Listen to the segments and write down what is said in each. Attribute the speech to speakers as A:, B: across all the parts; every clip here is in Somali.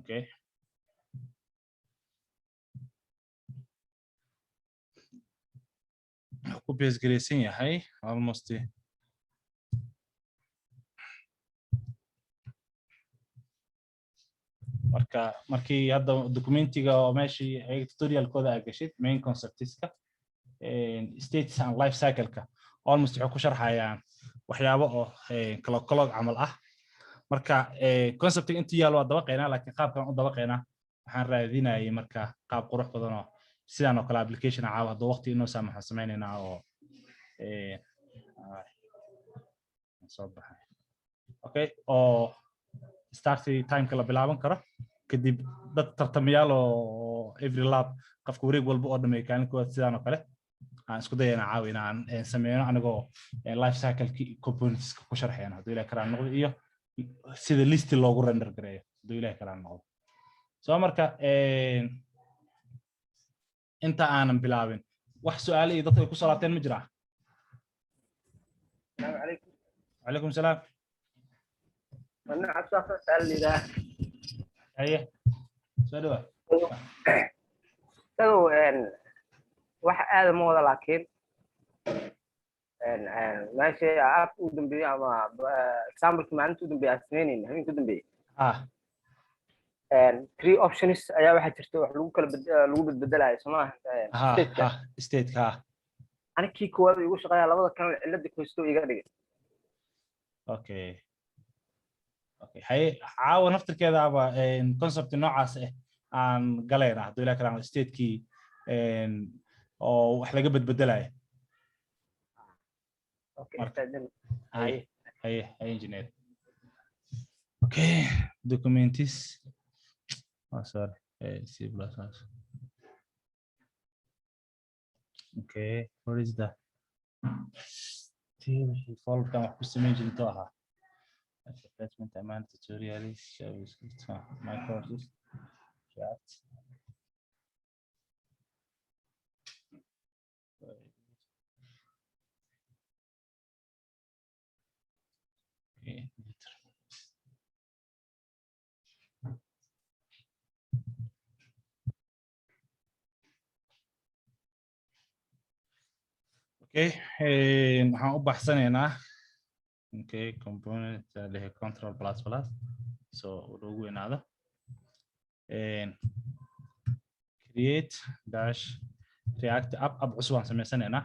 A: okay ku base gareysan yahay almost markii hadda documentiga oo meeshii ay tutorial-kooda ay gashid main concepts-ka states and life cycle-ka almost wuxuu ku sharxayaan waxyaabo oo kala camal ah marka concept-ga inta yaalo waa dabaqeynaa laakiin qaabkan u dabaqeynaa waxaan raadinayay marka qaab qurux badan oo sidaan oo kale application caawa hadda waqti inoo saamaxo sameynayna oo soo baxay okay oo start time kala bilaaban karo kadib dad tartamayaal oo every lab qofka wareeg walba oo dhameey kaalin kooda sidaan oo kale aan isku dayayna caawina aan sameeyno anigoo life cycle components ku sharxayna hadii ilaa karaan noqdo iyo sida list loogu render gareeyo hadii ilaa karaan noqdo soo marka inta aanan bilaabin wax su'aalo iyo dadka ku soo laabteen ma jiraa
B: السلام عليكم.
A: وعليكم السلام.
B: أنا عبد سأل لي ده.
A: أيه. سألوا.
B: سو إن واحد هذا موضوع لكن إن ماشي عارف ودم بي أما example كمان تودم بي أسنين هم تودم بي. إن three options أيها واحد ترتوح لو كل لو بدل على اسمه.
A: state ها.
B: أنا كي كواد يقول شغال لابد كان اللي بدك يستو يقدر.
A: اوكي هي عاون نفط كذا ان كونسبت نوعاس aan galayna hadii la karaan state-kii oo wax laga bedelayo
B: okay
A: hay engineer okay documents sorry C++ okay what is that default kan wax ku sameyn jirto aha attachment amaan tutorials JavaScript my courses chat okay waxaan u baxsanaynaa okay component leh control plus so ugu weynaado create dash react app cusub aan sameysanaynaa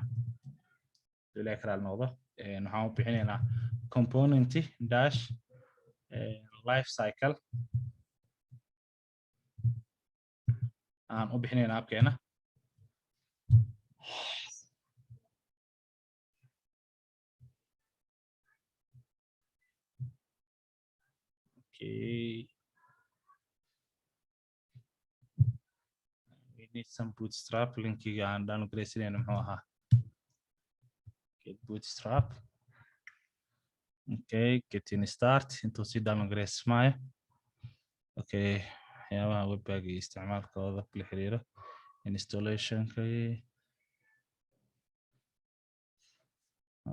A: ilaa karaal noqdo waxaan u bixinaynaa component dash life cycle aan u bixinaynaa appkeena okay we need some bootstrap linkiga aan down graysinayna muxuu ahaa get bootstrap okay getting start intuu si down graysmaayo okay waxyaabaha webpack iyo isticmaalkooda la xiriiro installation-ka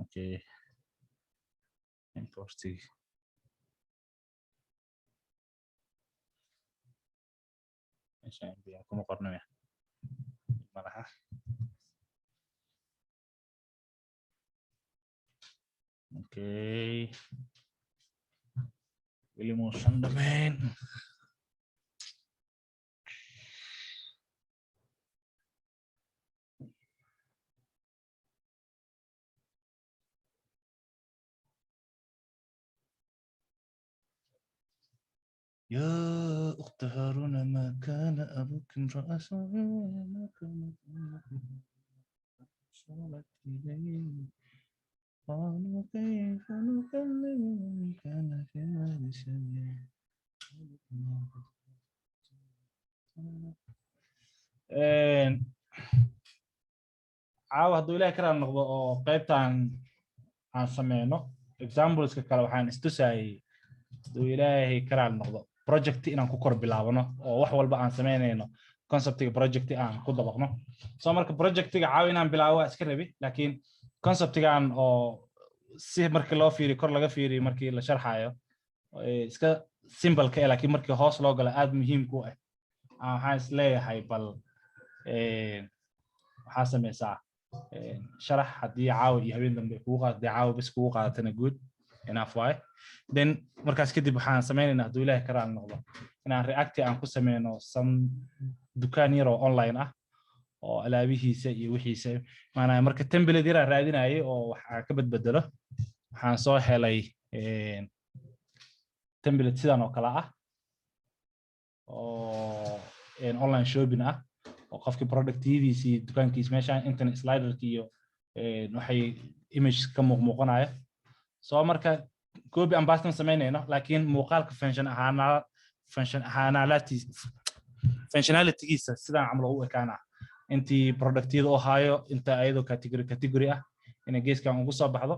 A: okay importing عشان بيكون مقارنة مرحلة اوكي اللي موشن دمين يا أخت هارون ما كان أبوك امرأ سوء وما كانت أمك صارت إليه قالوا كيف نكلم من كان في المهد صبيا caawa hadduu ilaahay karaan noqdo oo qaybtaan aan sameyno exampleska kale waxaan istusayay hadduu ilaahay karaan noqdo project inaan ku kor bilaabano oo wax walba aan sameynayno conceptiga project aan ku dabaqno soo marka projectiga caawa inaan bilaabo waa iska rabi laakiin conceptigan oo si markii loo fiiriyo kor laga fiiriyo markii la sharxayo iska simple ka laakiin markii hoos loo galo aad muhiim ku ah waxaan is leeyahay bal waxaa sameysaa sharax haddii caawa iyo habeen dambe kugu qaadato caawa bas kugu qaadatana good enough way then markaas kadib waxaan sameynaynaa hadduu ilaahay ka raali noqdo inaan react aan ku sameyno some dukaan yar oo online ah oo alaabihiisa iyo wixiisa maana marka template yar aan raadinayay oo waxa ka badbedelo waxaan soo helay template sidan oo kala ah oo online shopping ah oo qofkii productivitysi dukaankiisa meeshaan internet sliderki iyo waxay image ka muuqanaya soo marka copy and paste sameynayno laakiin muuqaalka functionalitygiisa sidaan camal u ekaana intii productyada oo haayo inta ayadoo category ah inay geeskan ugu soo baxdo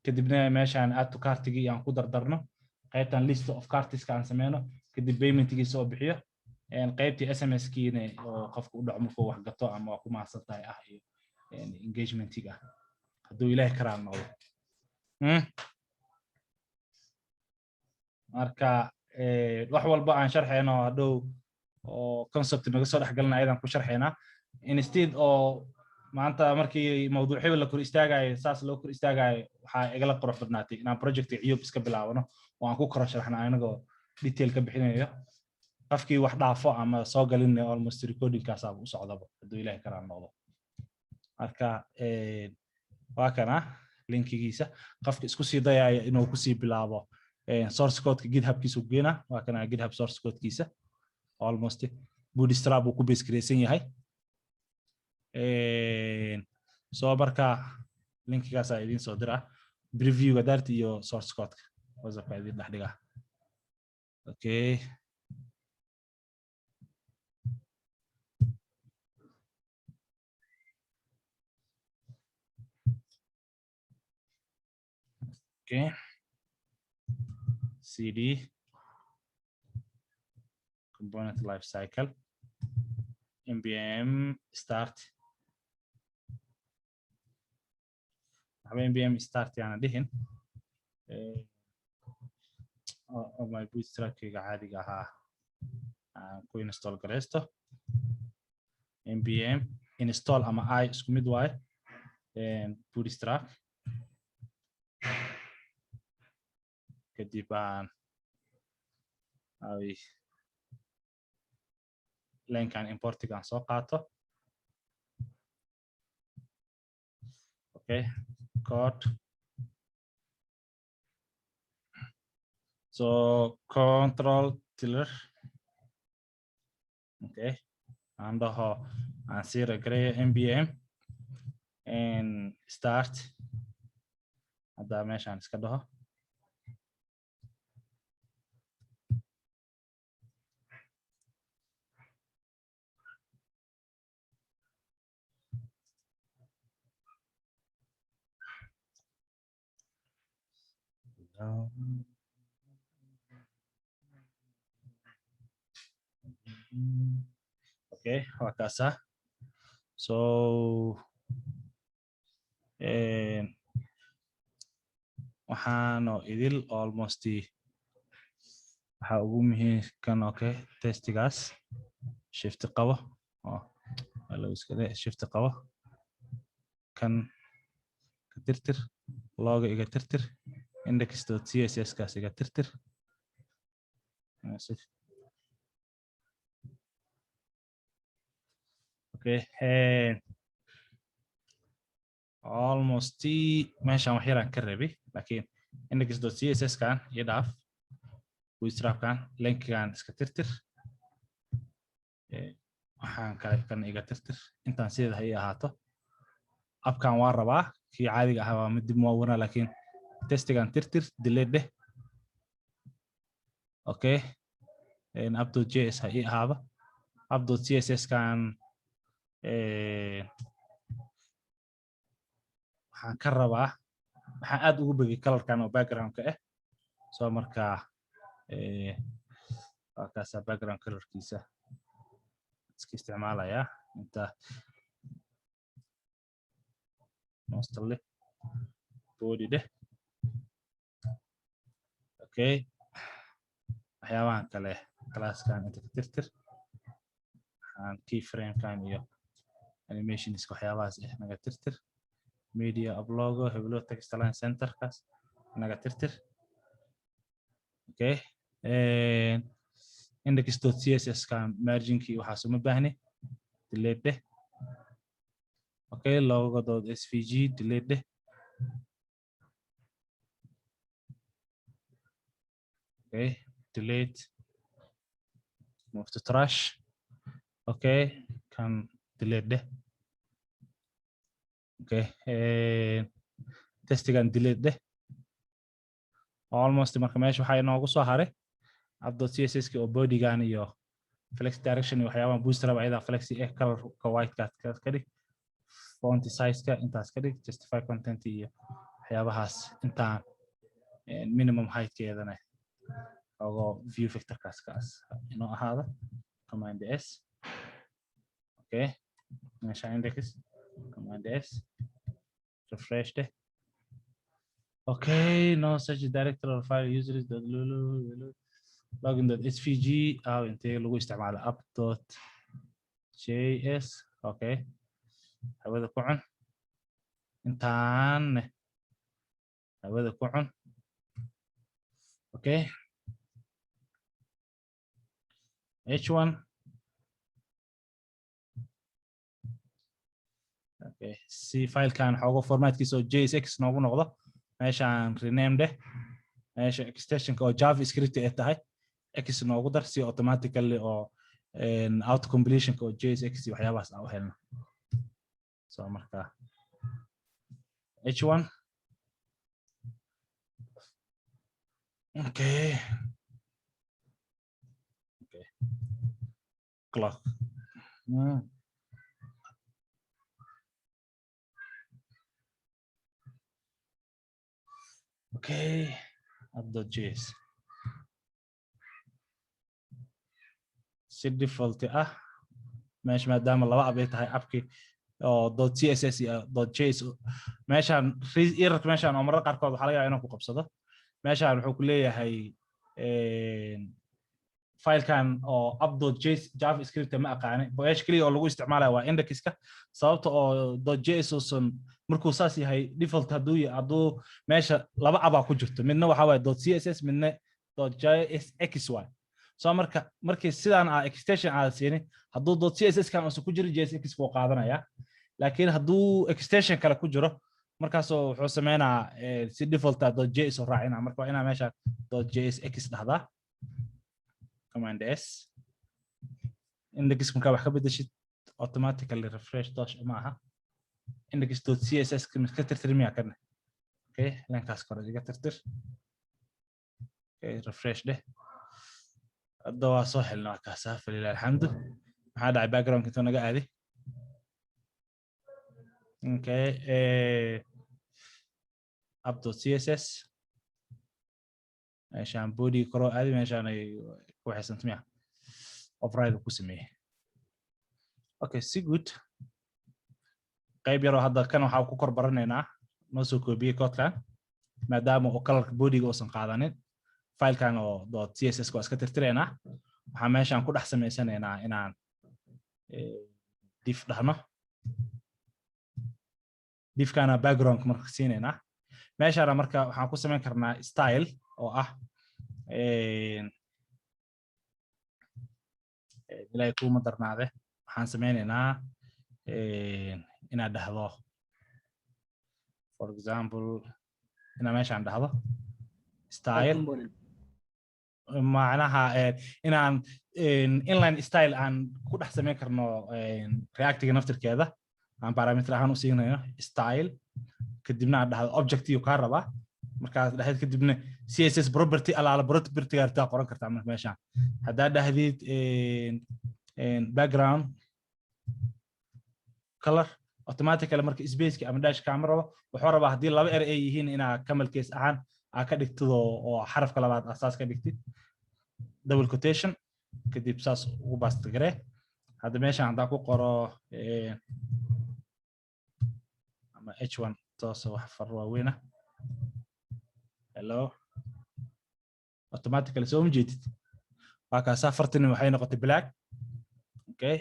A: kadibna meeshaan add to cartigi aan ku dardarno qaybtan list of carts aan sameyno kadib paymentgiisa oo bixiyo qaybtii SMS-kiina oo qofku u dhaco markuu wax gato ama ku maasantahay ah iyo engagement-iga hadduu ilaahay ka raali noqdo marka wax walba aan sharxayno hadhow oo concept naga soo dhexgalna ayadaan ku sharxaynaa instead oo maanta markii mawduuc hebel la kor istaagayo saas loo kor istaagayo waxaa igala qurux badnaatay inaan projectka ciyub iska bilaabano oo aan ku koro sharxna anagoo detail ka bixinayo qofkii wax dhaafo ama soo galin almost recordingkaas aad u socdaba hadduu ilaahay ka raali noqdo marka waa kana linkigiisa qofka isku sii dayaya inuu ku sii bilaabo source code-ka GitHub-kiisa u geena waa kana GitHub source code-kiisa almost Bootstrap uu ku base gareysan yahay soo marka linkigaas aan idin soo diraa preview-ga daarta iyo source code-ka WhatsApp-ka idin dhex dhigaa okay okay CD component life cycle npm start npm start yana dhihin my bootstrap-kiga caadiga ahaa aan ku install gareysto npm install ama I isku mid waaye bootstrap kadib aan linkan importigaan soo qaato okay code so control tiller okay aan dhaho aan sii regareeyo npm and start hadda meeshaan iska dhaho okay wakasa so waxaano idil almost waxa ugu muhiimkan okay testigaas shift qabo wala iska shift qabo kan ka tirtir looga iga tirtir index.css kaas iga tirtir okay almost meeshaan wax yaraan ka rabay laakiin index.css kan iyo dhaaf bootstrap kan linkigan iska tirtir waxaan kale kan iga tirtir intaan sida ay ahaato abkan waan rabaa kii caadiga ahaa waa mid dib ma wana laakiin testigan tirtir delete okay app.js ha ii ahaado app.css kan waxaan ka rabaa waxaan aad ugu bagay colorkan oo background-ka ah soo marka waa kaasa background colorkiisa iska isticmaalaya inta mostly body okay waxyaabahan kale classkan inta ka tirtir aan keyframe kan iyo animations waxyaabahaas naga tirtir media upload heblo text align center kaas naga tirtir okay index.css kan margin ki waxa soo ma baahni delete okay logo.svg delete okay delete move to trash okay can delete okay testigan delete almost marka meesha waxa inoogu soo haray app.css ki oo bodygan iyo flex direction iyo waxyaabaha booster ayada flex color ka white ka dhig font size ka intaas ka dhig justify content iyo waxyaabahaas inta minimum height keedana ogo view vector kaas inoo ahaada command s okay meesha index command s refresh ده okay no such directory or file users login.svg او انت لو استعمال app.js okay hawada ku cun intaan hawada ku cun okay h1 okay si file kan xogo formatkiisa oo jsx noogu noqdo meeshaan rename de meesha extension oo javascript ay tahay x noogu dar si automatically oo auto completion oo jsx waxyaabahaas aan u helno so marka h1 okay okay clock okay app.js si default meesha maadaama laba app ay tahay appki oo .css iyo .js meeshaan error meeshaan oo marar qaarkood waxa laga yaabaa inuu ku qabsado meeshaan wuxuu ku leeyahay filekan oo app.js javascript ma aqaanay meesha kaliya oo lagu isticmaalayo waa indexka sababta oo .js oo markuu saas yahay default haduu meesha laba app ku jirto midna waxa waaye .css midna .jsxy so markii sidaan extension aad siinin haduu .css kan oo ku jiro jsx buu qaadanaya laakiin haduu extension kale ku jiro markaas wuxuu sameeynaa si default .js oo raacina marka waa ina meesha .jsx dhahdaa command s index marka wax ka bedeshid automatically refresh dash ma aha index.css ka tirtir miya kan okay linkaas kor iga tirtir okay refresh de hadda waa soo helnaa kaasa falilah alxamdu maxaa dhacay background inta naga aadi okay app.css meeshaan body koro aadi meeshaan ay ku xisant miya override ku sameeyay okay si good qayb yar oo hadda kan waxa ku kor baranaynaa noo soo koobiyay code-kan maadaama oo color body-ga uusan qaadanin filekan oo .css ko iska tirtireynaa waxa meeshaan ku dhex sameysanaynaa inaan div dhahno divkana background marka siinayna meeshaan marka waxaan ku sameyn karnaa style oo ah ilaa ku madarnaade waxaan sameynaynaa ina dhahdo for example ina meeshaan dhahdo style macnaha inaan inline style aan ku dhex sameyn karno reactiga naftirkeeda aan parameter ahaan u siinayno style kadibna aan dhahdo object iyo ka raba markaas dhahayd kadibna css property alaala property gaarta qoran kartaa marka meeshaan hadaa dhahdid background color automatically marka space ama dash camera wuxuu rabaa hadii laba er ay yihiin ina camel case ahaan ka dhigtid oo xarafka labaad asaas ka dhigtid double quotation kadib saas ugu baasta gare hadda meeshaan hadaa ku qoro ama h1 toos wax far waaweyna hello automatically so mjeedid وكاسا فرتني waxay noqotay black okay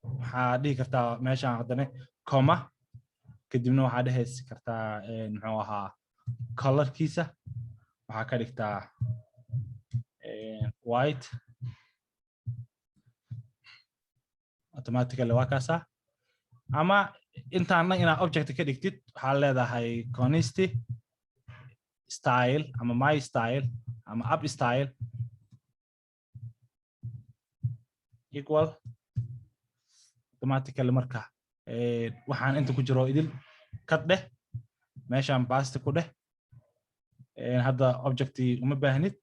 A: waxa dhigi kartaa meeshaan hadana comma kadibna waxa dhehaysi kartaa muxuu ahaa colorkiisa waxa ka dhigtaa white automatically waa kaasa ama intaana ina object ka dhigtid waxa leedahay const style ama my style ama up style equal automatically marka waxaan inta ku jiro idil kad dheh meeshaan basta ku dheh hadda objecti uma baahnid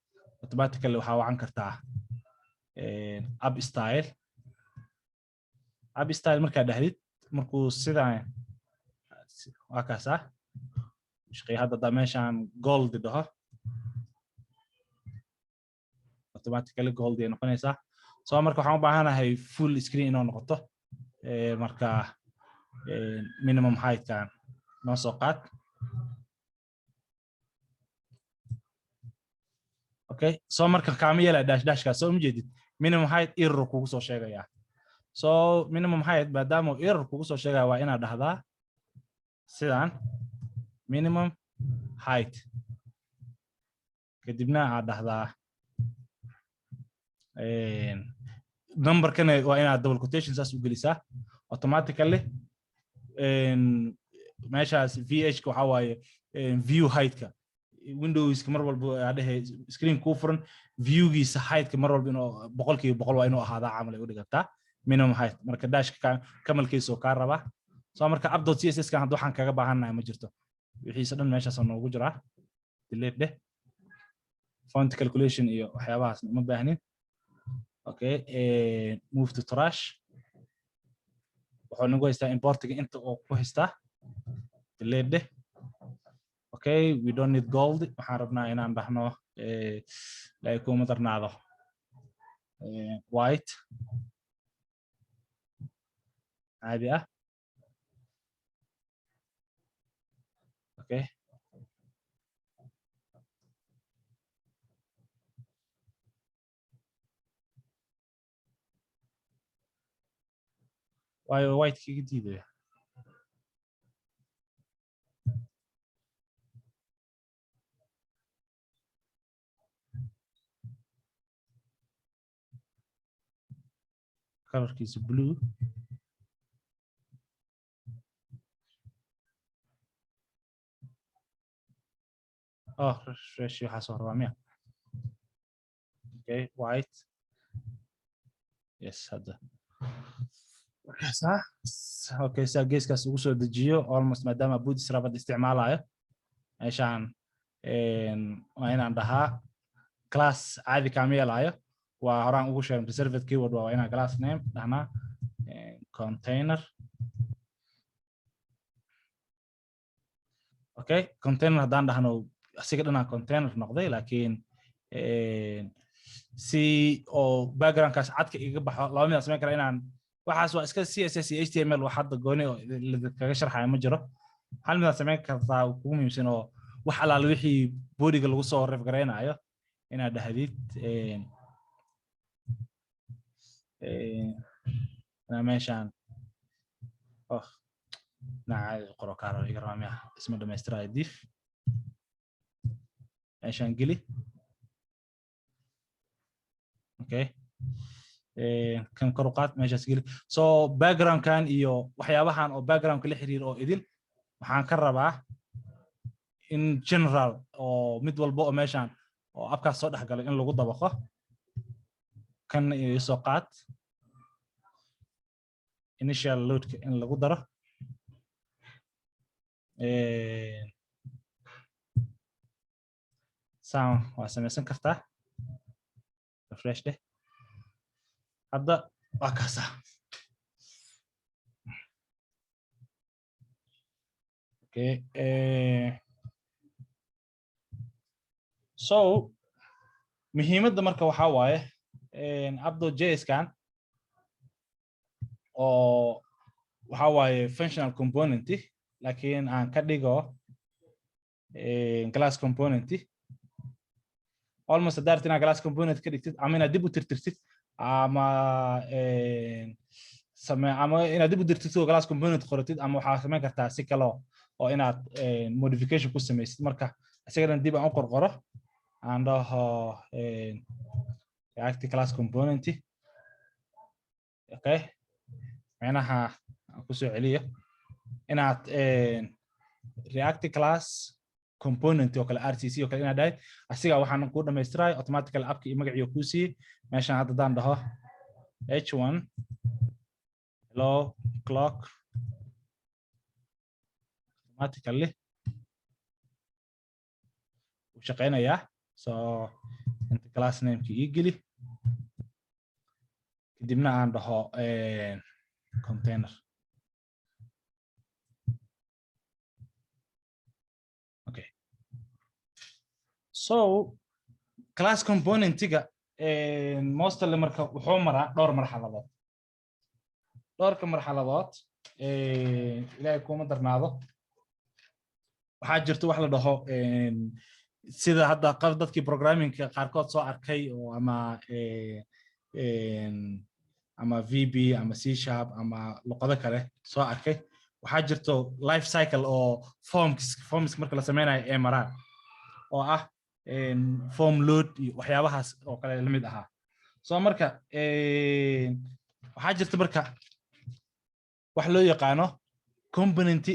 A: automatically waxa wacan kartaa up style marka dhahdid markuu sidaan waa kaasa shaqay hadda meeshaan gold dhaho automatically gold ay noqonaysaa soo marka waxaan u baahanahay full screen inuu noqoto marka minimum height kan noo soo qaad okay soo marka kaamiyela dash ka soo ujeedid minimum height error kugu soo sheegaya so minimum height maadaama error kugu soo sheegaya waa inaad dhahdaa sidaan minimum height kadibna aad dhahdaa number kan waa inaad double quotation saas u gelisaa automatically meeshaas vh ka waxa waaye view height ka windows mar walba aad screen ku furan view giisa height ka mar walba inuu 100% waa inuu ahaada camal ay u dhigataa minimum height marka dash ka kamalkiisa oo ka raba soo marka app.css kan hadda waxaan kaga baahanahay ma jirto wixiisa dhan meeshaas noogu jira delete deh font calculation iyo waxyaabahaas ma baahnin okay move to trash waxaan ugu haystaa importiga inta oo ku haystaa delete deh okay we don't need gold waxaan rabnaa inaan dhahno like kuma darnaado white عادي okay why white ki jadiida color is blue refresh waxa soo rabaa okay white yes hada okay sa geeskaas ugu soo dejiyo almost maadaama bootstrap isticmaalayo meeshaan waa inaan dhahaa class caadi kaamiyelayo waa horaan ugu sheegay reserved keyword waa inaan class name dhahnaa container okay container haddaan dhahno asiga dhanaa container noqday laakiin si oo backgroundkaas cadka iga baxo laba mid aan samayn kara inaan waxaas waa iska css iyo html wax hadda gooni oo kaga sharxaya ma jiro hal mid aan samayn kartaa kugu muhiimsan oo wax alaal wixii boodiga lagu soo ref gareynayo inaad dhahdid meeshaan نعم قرأ كارو إجرامي اسمه دمسترا يديف عشان قلي أوكي كم كروقات ماشي سجلي so background كان إيو وحيابهان أو background كل حرير أو إدل وحان كرباه in general أو مدول بو ماشان أو أبكار صوت حقل إن لو قد بقى كان يسوقات initial load إن لو قدره سام واسميسن كرتا refresh ده هذا وكاسا اوكي so muhiimadda marka waxa waaye app.js kan oo waxa waaye functional component laakiin aan ka dhigo class component almost haddaad rabtid inaad class component ka dhigtid ama inaad dib u tirtirtid ama ama inaad dib u tirtirtid oo class component qoratid ama waxaad samayn kartaa si kale oo inaad modification ku samaysid marka isagana dib aan u qorqoro aan dhaho react class component okay macnaha ku soo celiyo inaad react class component oo kale rcc oo kale inaad dhahay asiga waxaan ku dhameystiray automatically appki magaciisa ku siiyay meeshan hadda daan dhaho h1 hello clock automatically u shaqeynaya so inta class name ki igeli kadibna aan dhaho container okay so class component-iga mostly marka wuxuu maraa dhowr marxaladood ilaahay kuma darnaado waxaa jirta wax la dhaho sida hadda dadkii programming qaarkood soo arkay oo ama VB ama C# ama luqado kale soo arkay waxaa jirto life cycle oo forms marka la sameynayo ee maraan oo ah form load iyo waxyaabahaas oo kale la mid ahaa soo marka waxaa jirta marka wax loo yaqaano component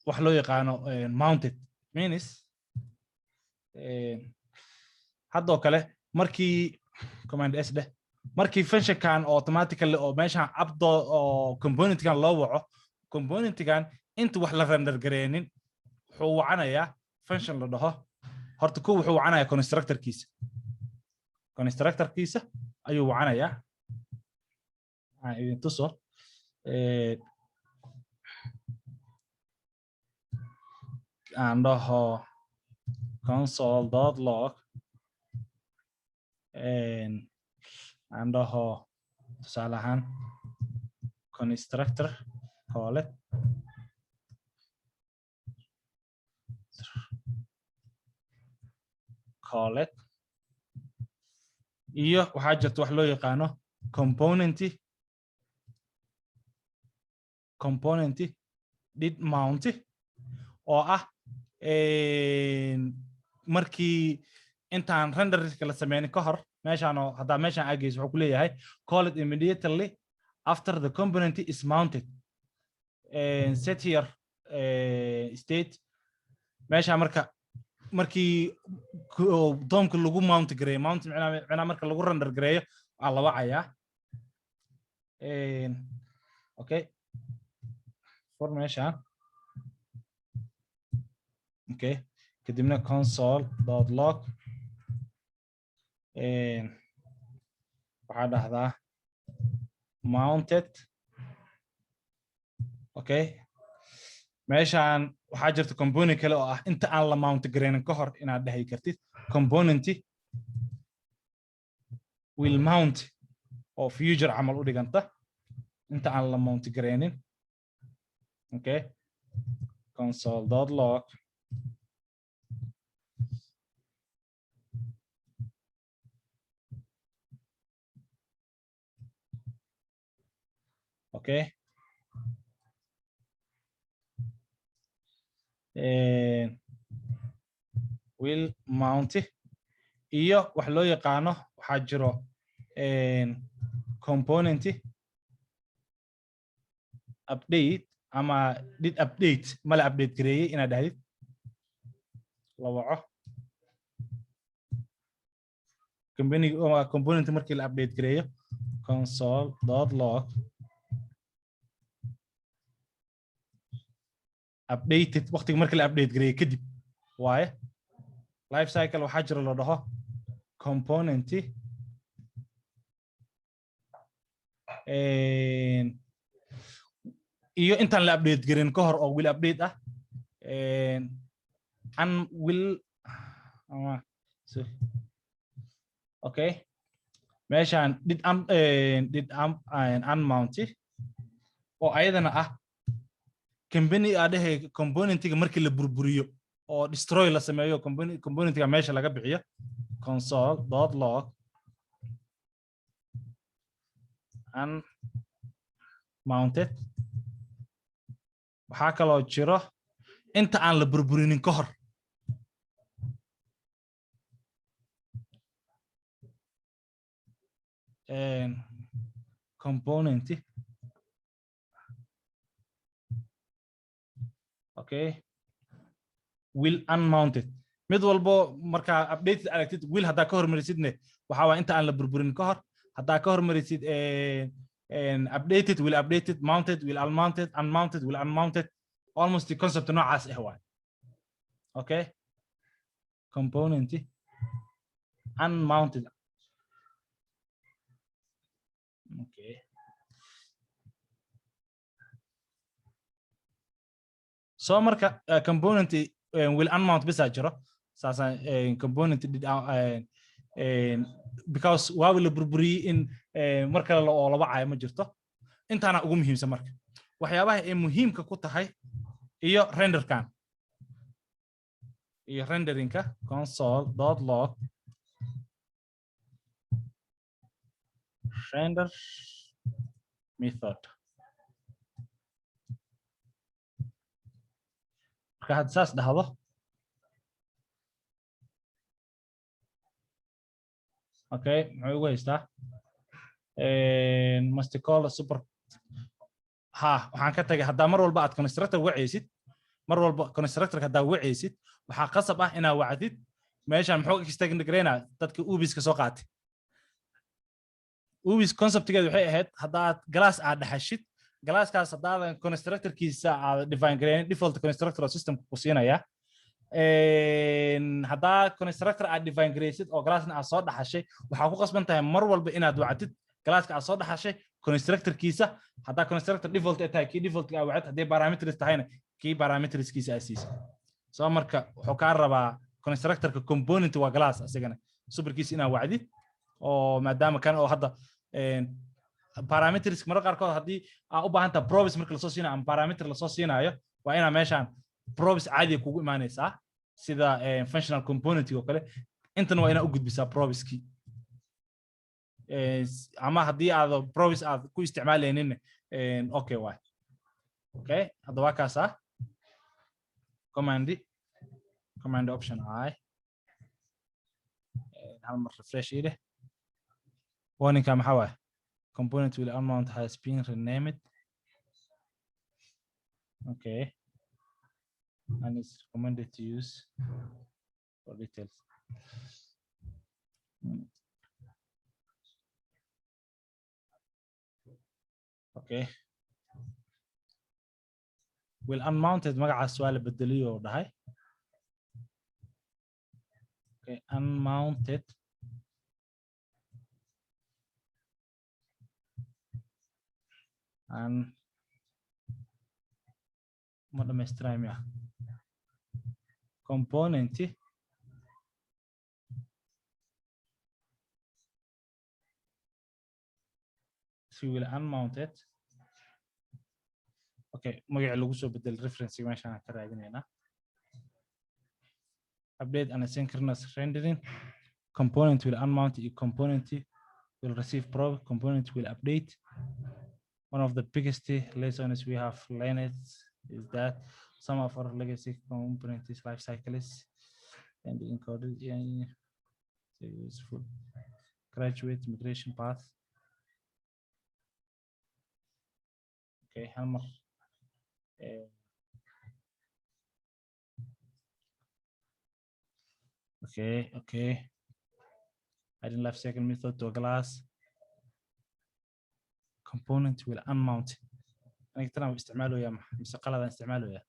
A: wax loo yaqaano mounted means hadda kale markii command s dheh markii function-kan automatically oo meeshan abdo oo component-kan loo waco component-kan inta wax la render gareenin wuxuu wacanayaa function la dhaho horta ku wuxuu wacanayaa constructor-kiisa ayuu wacanayaa aan idin tuso aan dhaho console.log aan dhaho tusaale ahaan constructor call it iyo waxaa jirta wax loo yaqaano component did mount oo ah markii intaan renderka la sameynin ka hor meeshaan oo hadda meeshaan ageys wuxuu ku leeyahay call it immediately after the component is mounted set here state meeshaan markii doomka lagu mount gareeyo macnaha marka lagu render gareeyo waa la wacayaa okay formation okay kadibna console.log waxaa dhahdaa mounted okay meeshaan waxaa jirta component kale oo ah inta aan la mount gareynin ka hor inaad dhahay kartid component will mount oo future camal u dhiganta inta aan la mount gareynin okay console.log okay will mount iyo wax loo yaqaano waxaa jiro component update ama did update mala update gareeyay inaad dhahdid la waco component markii la update gareeyo console.log updated waqtiga markii la update gareeyo kadib waaye life cycle waxaa jira la dhaho component iyo intaan la update garin ka hor oo will update ah an will okay meeshaan did unmount oo ayadana ah company aadahay componentiga markii la burburiyo oo destroy la sameeyo componentga meesha laga bixiyo console.log unmounted waxaa kaloo jiro inta aan la burburinin ka hor component okay will unmounted mid walbo marka update aragtid will hadaa ka hormarisidne waxa waa inta aan la burburin ka hor hadaa ka hormarisid updated will updated mounted will unmounted unmounted will unmounted almost the concept noocaas ah waay okay component unmounted okay so marka component will unmount bisa jiro saasa component because waa la burburiye in marka la oo laba caay ma jirto intaana ugu muhiimsan marka waxyaabaha ay muhiimka ku tahay iyo renderkan iyo renderingka console.log render method marka had saas dhahdo okay muxuu ugu haystaa must call super ha waxaan ka tagay hadaa mar walba aad constructor wacaysid mar walba constructor hadaa wacaysid waxaa qasab ah inaad wacdid meeshan muxuu extendgrena dadka ubis ka soo qaatay ubis conceptgeedu waxay ahayd hadaa glass aad dhaxashid glasskaas hadaa constructorkiisa aad define gareyn default constructor system ku siinaya hadaa constructor aad define gareysid oo glassna aad soo dhaxashay waxaa ku qasban tahay mar walba inaad wacdid glasska aad soo dhaxashay constructorkiisa hadaa constructor default ay tahay kii default aad wacd hadii parameters tahayna kii parameterskiisa aad siisay soo marka wuxuu ka rabaa constructorka component waa glass asagana superkiisa inaad wacdid oo maadaama kan oo hadda parameters marka qaarkood hadii aad u baahan tahay props marka la soo siinayo ama parameter la soo siinayo waa ina meeshan props caadi kugu imaanaysaa sida functional component oo kale intana waa ina u gudbisaa propski ama hadii aad props aad ku isticmaalaynin okay waay okay hadda waa kaasa command option I hal mar refresh ide warning ka maxaa waay component will unmount has been renamed okay and it's recommended to use for details okay will unmounted magacaas waa la bedeliyo oo dhahay okay unmounted and ma dhamaystiray miya component will unmounted okay magaca lagu soo bedel reference meeshaan ka raadinayna update and asynchronous rendering component will unmount a component will receive probe component will update. One of the biggest lessons we have learned is that some of our legacy components life cycles and encoded in the useful graduate migration path. Okay, Helmer. Okay. I didn't life cycle method to a glass. Component will unmount. أنا قلت لهم استعماله يا مستقل هذا استعماله يا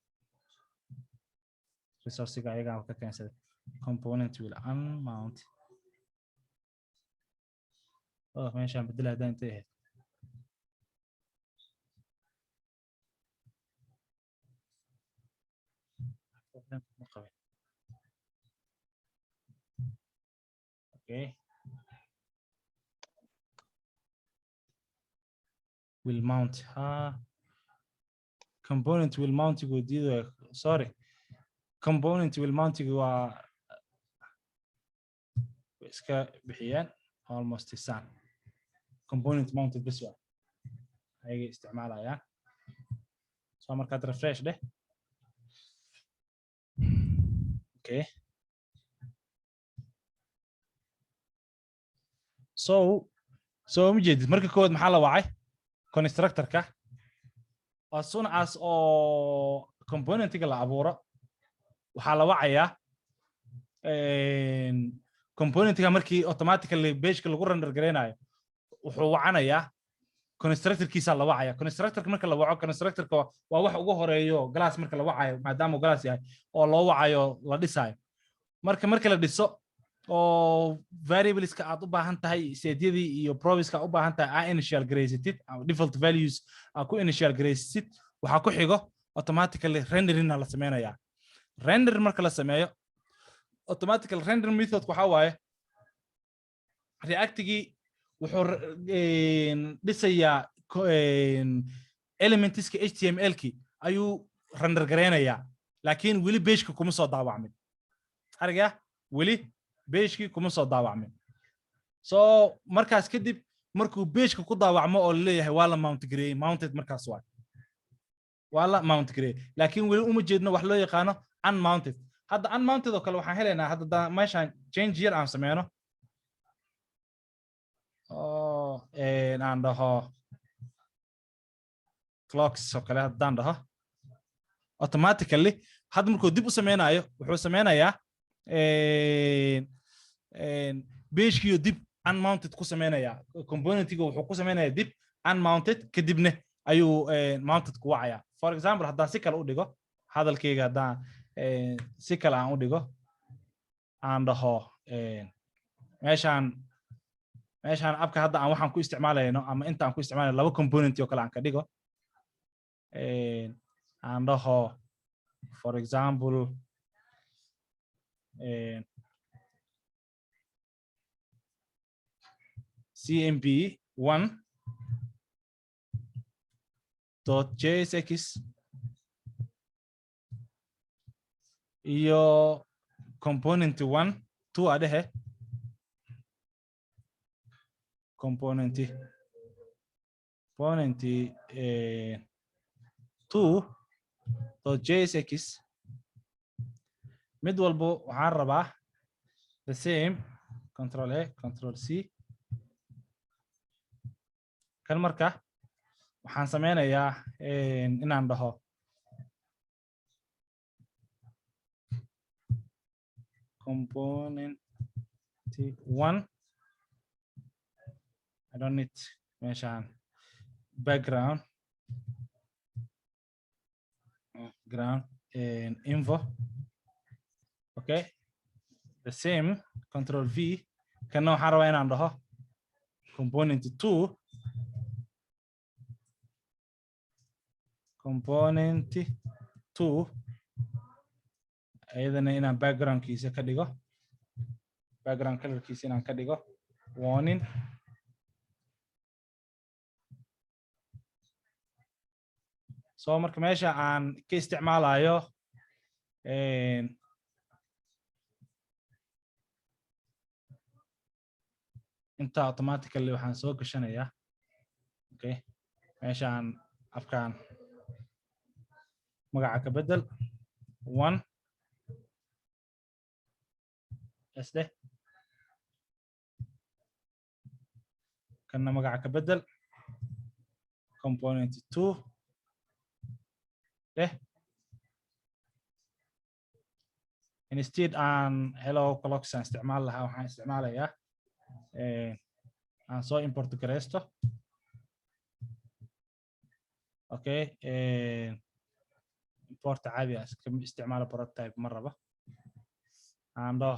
A: resource قاعد يقع وكذا component will unmount. ماشي عم بدلها ده انتهت. Okay. Will mount. Component will mount with either. Sorry. component will mounting waa iska bixiyaan almost same component mounted bas waa ay isticmaalayaan soo markaad refresh dheh okay so mjeedid marka kood maxaa la wacay constructor-ka as soon as oo component-ga la abuuro waxaa la wacayaa component-ga markii automatically page-ka lagu render gareynayo wuxuu wacanayaa constructor-kiisa la wacaya constructor-ka marka la waco constructor-ka waa wax ugu horeeyo glass marka la wacayo maadaama glass yahay oo loo wacayo la dhisayo marka la dhiso oo variableska aad u baahan tahay seedyadii iyo proviska u baahan tahay initial graysatid default values ku initial graysatid waxa ku xigo automatically rendering la sameeyaa render marka la sameeyo automatically render method waxa waaye reactigi wuxuu dhisayaa elementska html-ki ayuu render gareynayaa laakiin weli page-ka kuma soo daawacmin aragaya weli page-ki kuma soo daawacmin so markaas kadib markuu page-ka ku daawacmo oo leeyahay waa la mount gareeyay mounted markaas waa la mount gareeyay laakiin weli uma jeedno wax loo yaqaano unmounted hadda unmounted oo kale waxaan helaynaa hadda meeshaan change here aan sameeyno aan dhaho clocks oo kale haddaan dhaho automatically hadda markuu dib u sameynayo wuxuu sameynayaa page-kiyo dib unmounted ku sameynayaa component-ga wuxuu ku sameynayaa dib unmounted kadibna ayuu mounted ku wacayaa for example haddaan si kale u dhigo hadalkayga haddaan si kale aan u dhigo aan dhaho meeshaan abka hadda aan waxaan ku isticmaalayno ama inta aan ku isticmaalayno laba component oo kale aan ka dhigo aan dhaho for example cmp1.jsx iyo component 1 2 adhehe component 2.jsx mid walbo waxaan rabaa the same control A control C kan marka waxaan sameynayaa inaan dhaho component 1 I don't need meeshaan background ground info okay the same control V kana waxaan rabaa inaan dhaho component 2 ayadana inaan background-kiisa ka dhigo background color-kiisa inaan ka dhigo warning so marka meesha aan ka isticmaalayo inta automatically waxaan soo gashanayaa okay meeshaan afkaan magaca ka bedel 1 اسده كنا مقع كبدل component 2 ده instead an hello clocks استعمال لها وحان استعمالها يا an so import cresto اوكي import عادي استعمال prototype مرة بقى عنده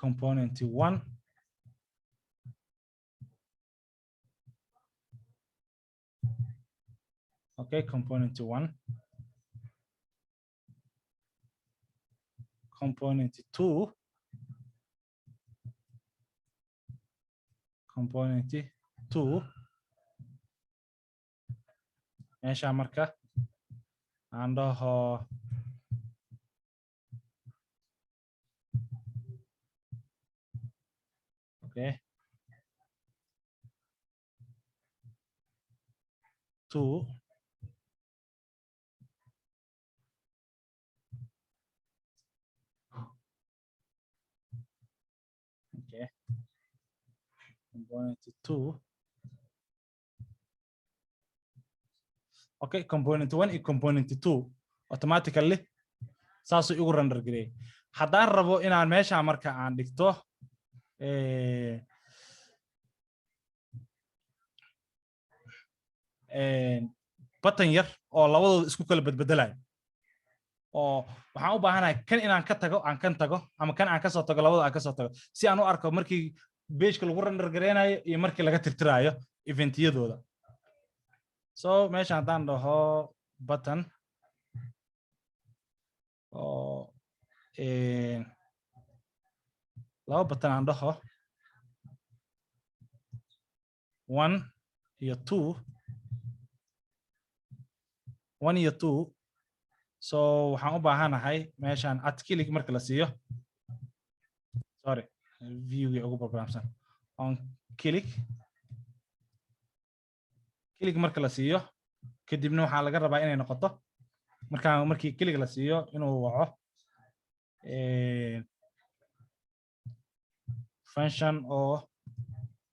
A: component 1 okay component 1 component 2 component 2 ايش عمرك عنده okay 2 okay component 2 okay component 1 iyo component 2 automatically saasu igu render gareey haddaan rabo inaan meesha marka aan dhigto button yar oo labadooda isku kala bedbedelayo oo waxaan u baahanahay kan inaan ka tago aan kan tago ama kan aan ka soo tago labada aan ka soo tago si aan u arko markii page-ka lagu render gareynayo iyo markii laga tirtirayo event-yadooda so meesha haddaan dhaho button oo laba button aan dhaho 1 iyo 2 1 iyo 2 so waxaan u baahanahay meeshaan at click marka la siiyo sorry view-ga ugu programsan on click marka la siiyo kadibna waxaa laga rabaa inay noqoto markii click la siiyo inuu waco function oo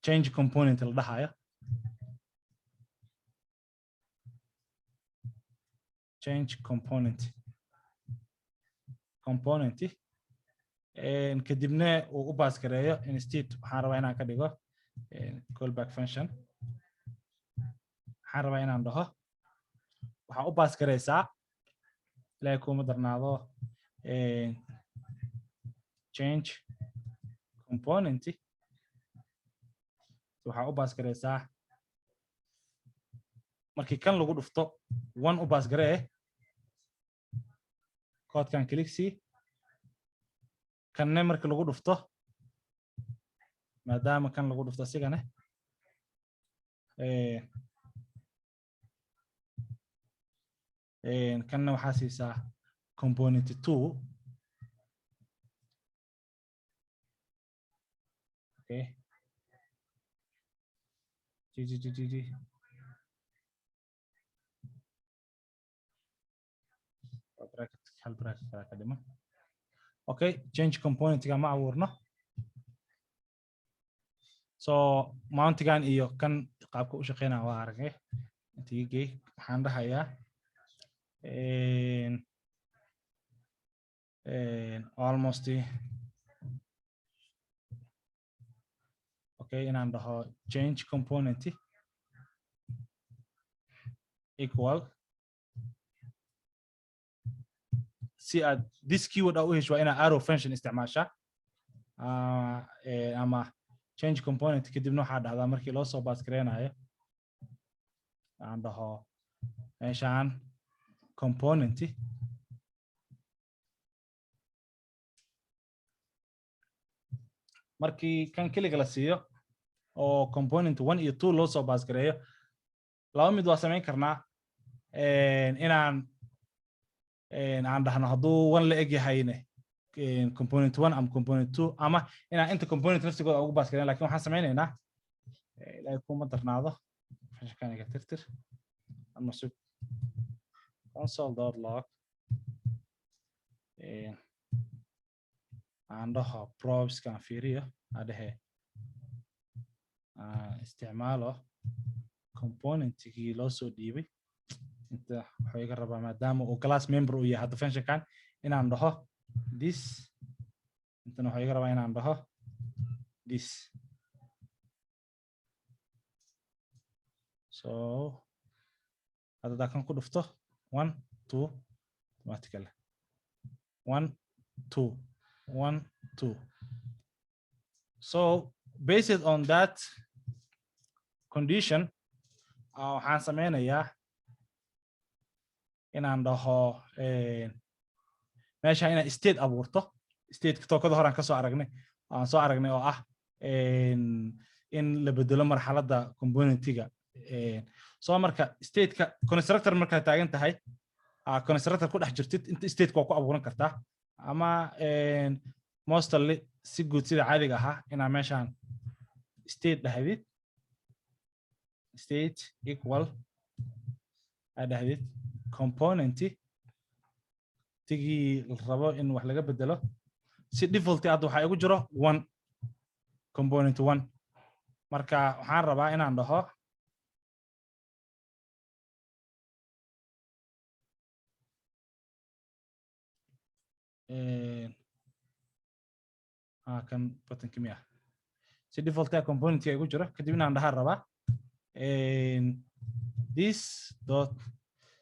A: change component la dhahayo change component kadibna uu u baas gareeyo instead waxaan rabaa inaan ka dhigo callback function waxaan rabaa inaan dhaho waxaa u baas gareysaa ilaahay kuma darnaado change component waxaa u baas gareysaa markii kan lagu dhufto 1 u baas garee koodkan click si kanne markii lagu dhufto maadaama kan lagu dhufto asigane kanna waxaa siisaa component 2 okay okay change component ga ma abuurno so mountigan iyo kan qaabka u shaqeynaa waa aragay intii waxaan dhahayaa almost okay inaan dhaho change component equal si aad this keyword u hesho waa inaa arrow function isticmaasha ama change component kadibna waxaa dhacdaa markii loo soo baas gareynayo aan dhaho meeshaan component markii kan keliga la siiyo oo component 1 iyo 2 loo soo baas gareeyo laba mid waa samayn karnaa aan dhahno hadduu 1 la eg yahayne component 1 ama component 2 ama inaan inta component nafsigooda ugu baas gareyn laakiin waxaan samaynaynaa ilaahay kuma darnaado function iga tirtir ama sub console.log aan dhaho probes kan fiiriyo adhe isticmaalo componentkii loo soo dhiibay inta waxay iga rabaa maadaama uu class member uu yahay hadda function kan inaan dhaho this intana waxay iga rabaa inaan dhaho this so hadda kan ku dhufto 1 2 automatically 1 2 1 2 so based on that condition waxaan sameynayaa inaan dhaho meesha inaan state abuurto state tookada hore aan ka soo aragnay oo ah in la bedelo marxaladda componentiga soo marka state-ka constructor markaa taagan tahay constructor ku dhex jirtid inta state-ka waa ku abuuran kartaa ama mostly si guud sida caadiga ahaa inaan meeshaan state dhahdid state equal dhahdid component tigi rabo in wax laga bedelo si default aad waxa igu jiro 1 component 1 marka waxaan rabaa inaan dhaho kan button kimia si default component igu jiro kadib inaan dhaha rabaa this dot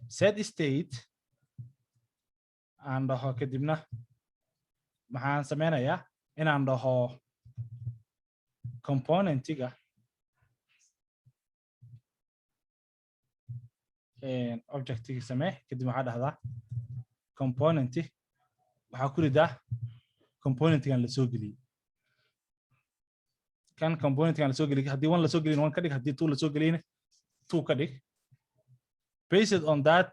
A: set state aan dhaho kadibna maxaan sameynayaa inaan dhaho componentiga objectiga samee kadib waxaa dhahdaa componenti waxaa ku ridaa componentigan la soo geliyey kan componentigan la soo geliyey haddii 1 la soo gelin 1 ka dhig haddii 2 la soo geliyeyna 2 ka dhig based on that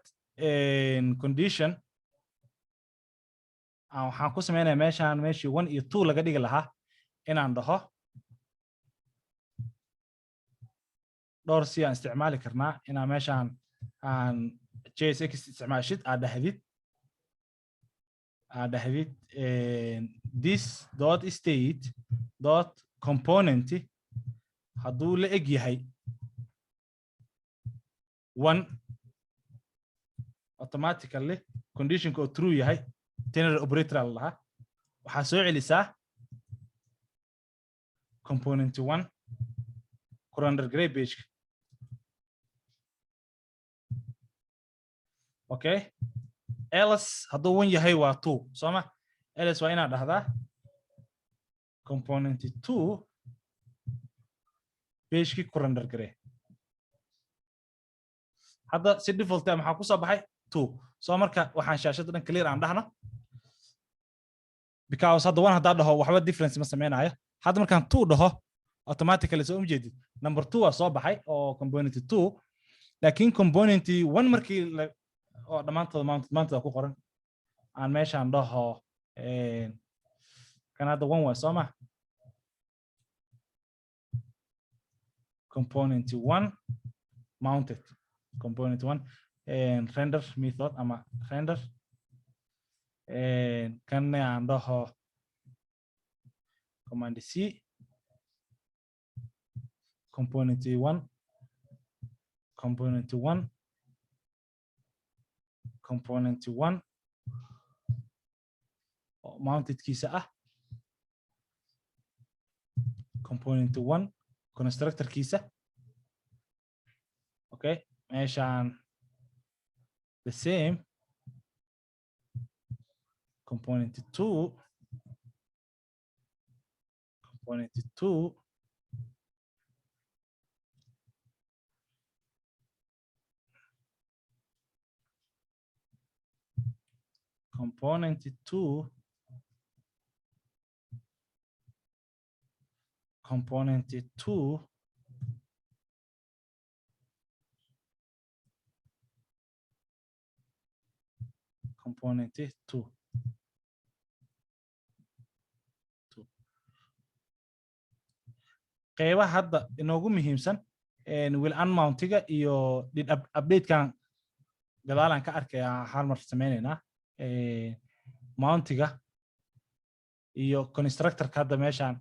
A: condition waxaan ku sameynayaa meeshaan meeshii 1 iyo 2 laga dhigi lahaa inaan dhaho dhowr si aan isticmaali karnaa inaan meeshaan aan JSX isticmaashid aad dhahdid this dot state dot component hadduu la eg yahay 1 automatically conditionka oo true yahay ternary operator lahaa waxaa soo celisaa component 1 current gray page okay else hadduu 1 yahay waa 2 sooma else waa inaad dhahdaa component 2 pageki current gray hadda si default maxaa ku soo baxay 2 soo marka waxaan shaashada dhan clear aan dhahno because hadda 1 hadda dhaho waxba difference ma sameynayo hadda markaan 2 dhaho automatically soo ujeedid number 2 waa soo baxay oo component 2 laakiin component 1 markii oo dhamaantood maanta ku qoran aan meeshaan dhaho kan hadda 1 waa soo ma component 1 mounted component 1 render method ama render kan aan dhaho command C component 1 component 1 component 1 mounted kiisa ah component 1 constructor kiisa okay meeshaan the same component 2 component 2 component 2 component 2 component 2 qaybaha hadda inoogu muhiimsan will unmountiga iyo did update-kan gadaalan ka arkaya hal mar sameynaynaa mountiga iyo constructor-ka hadda meeshaan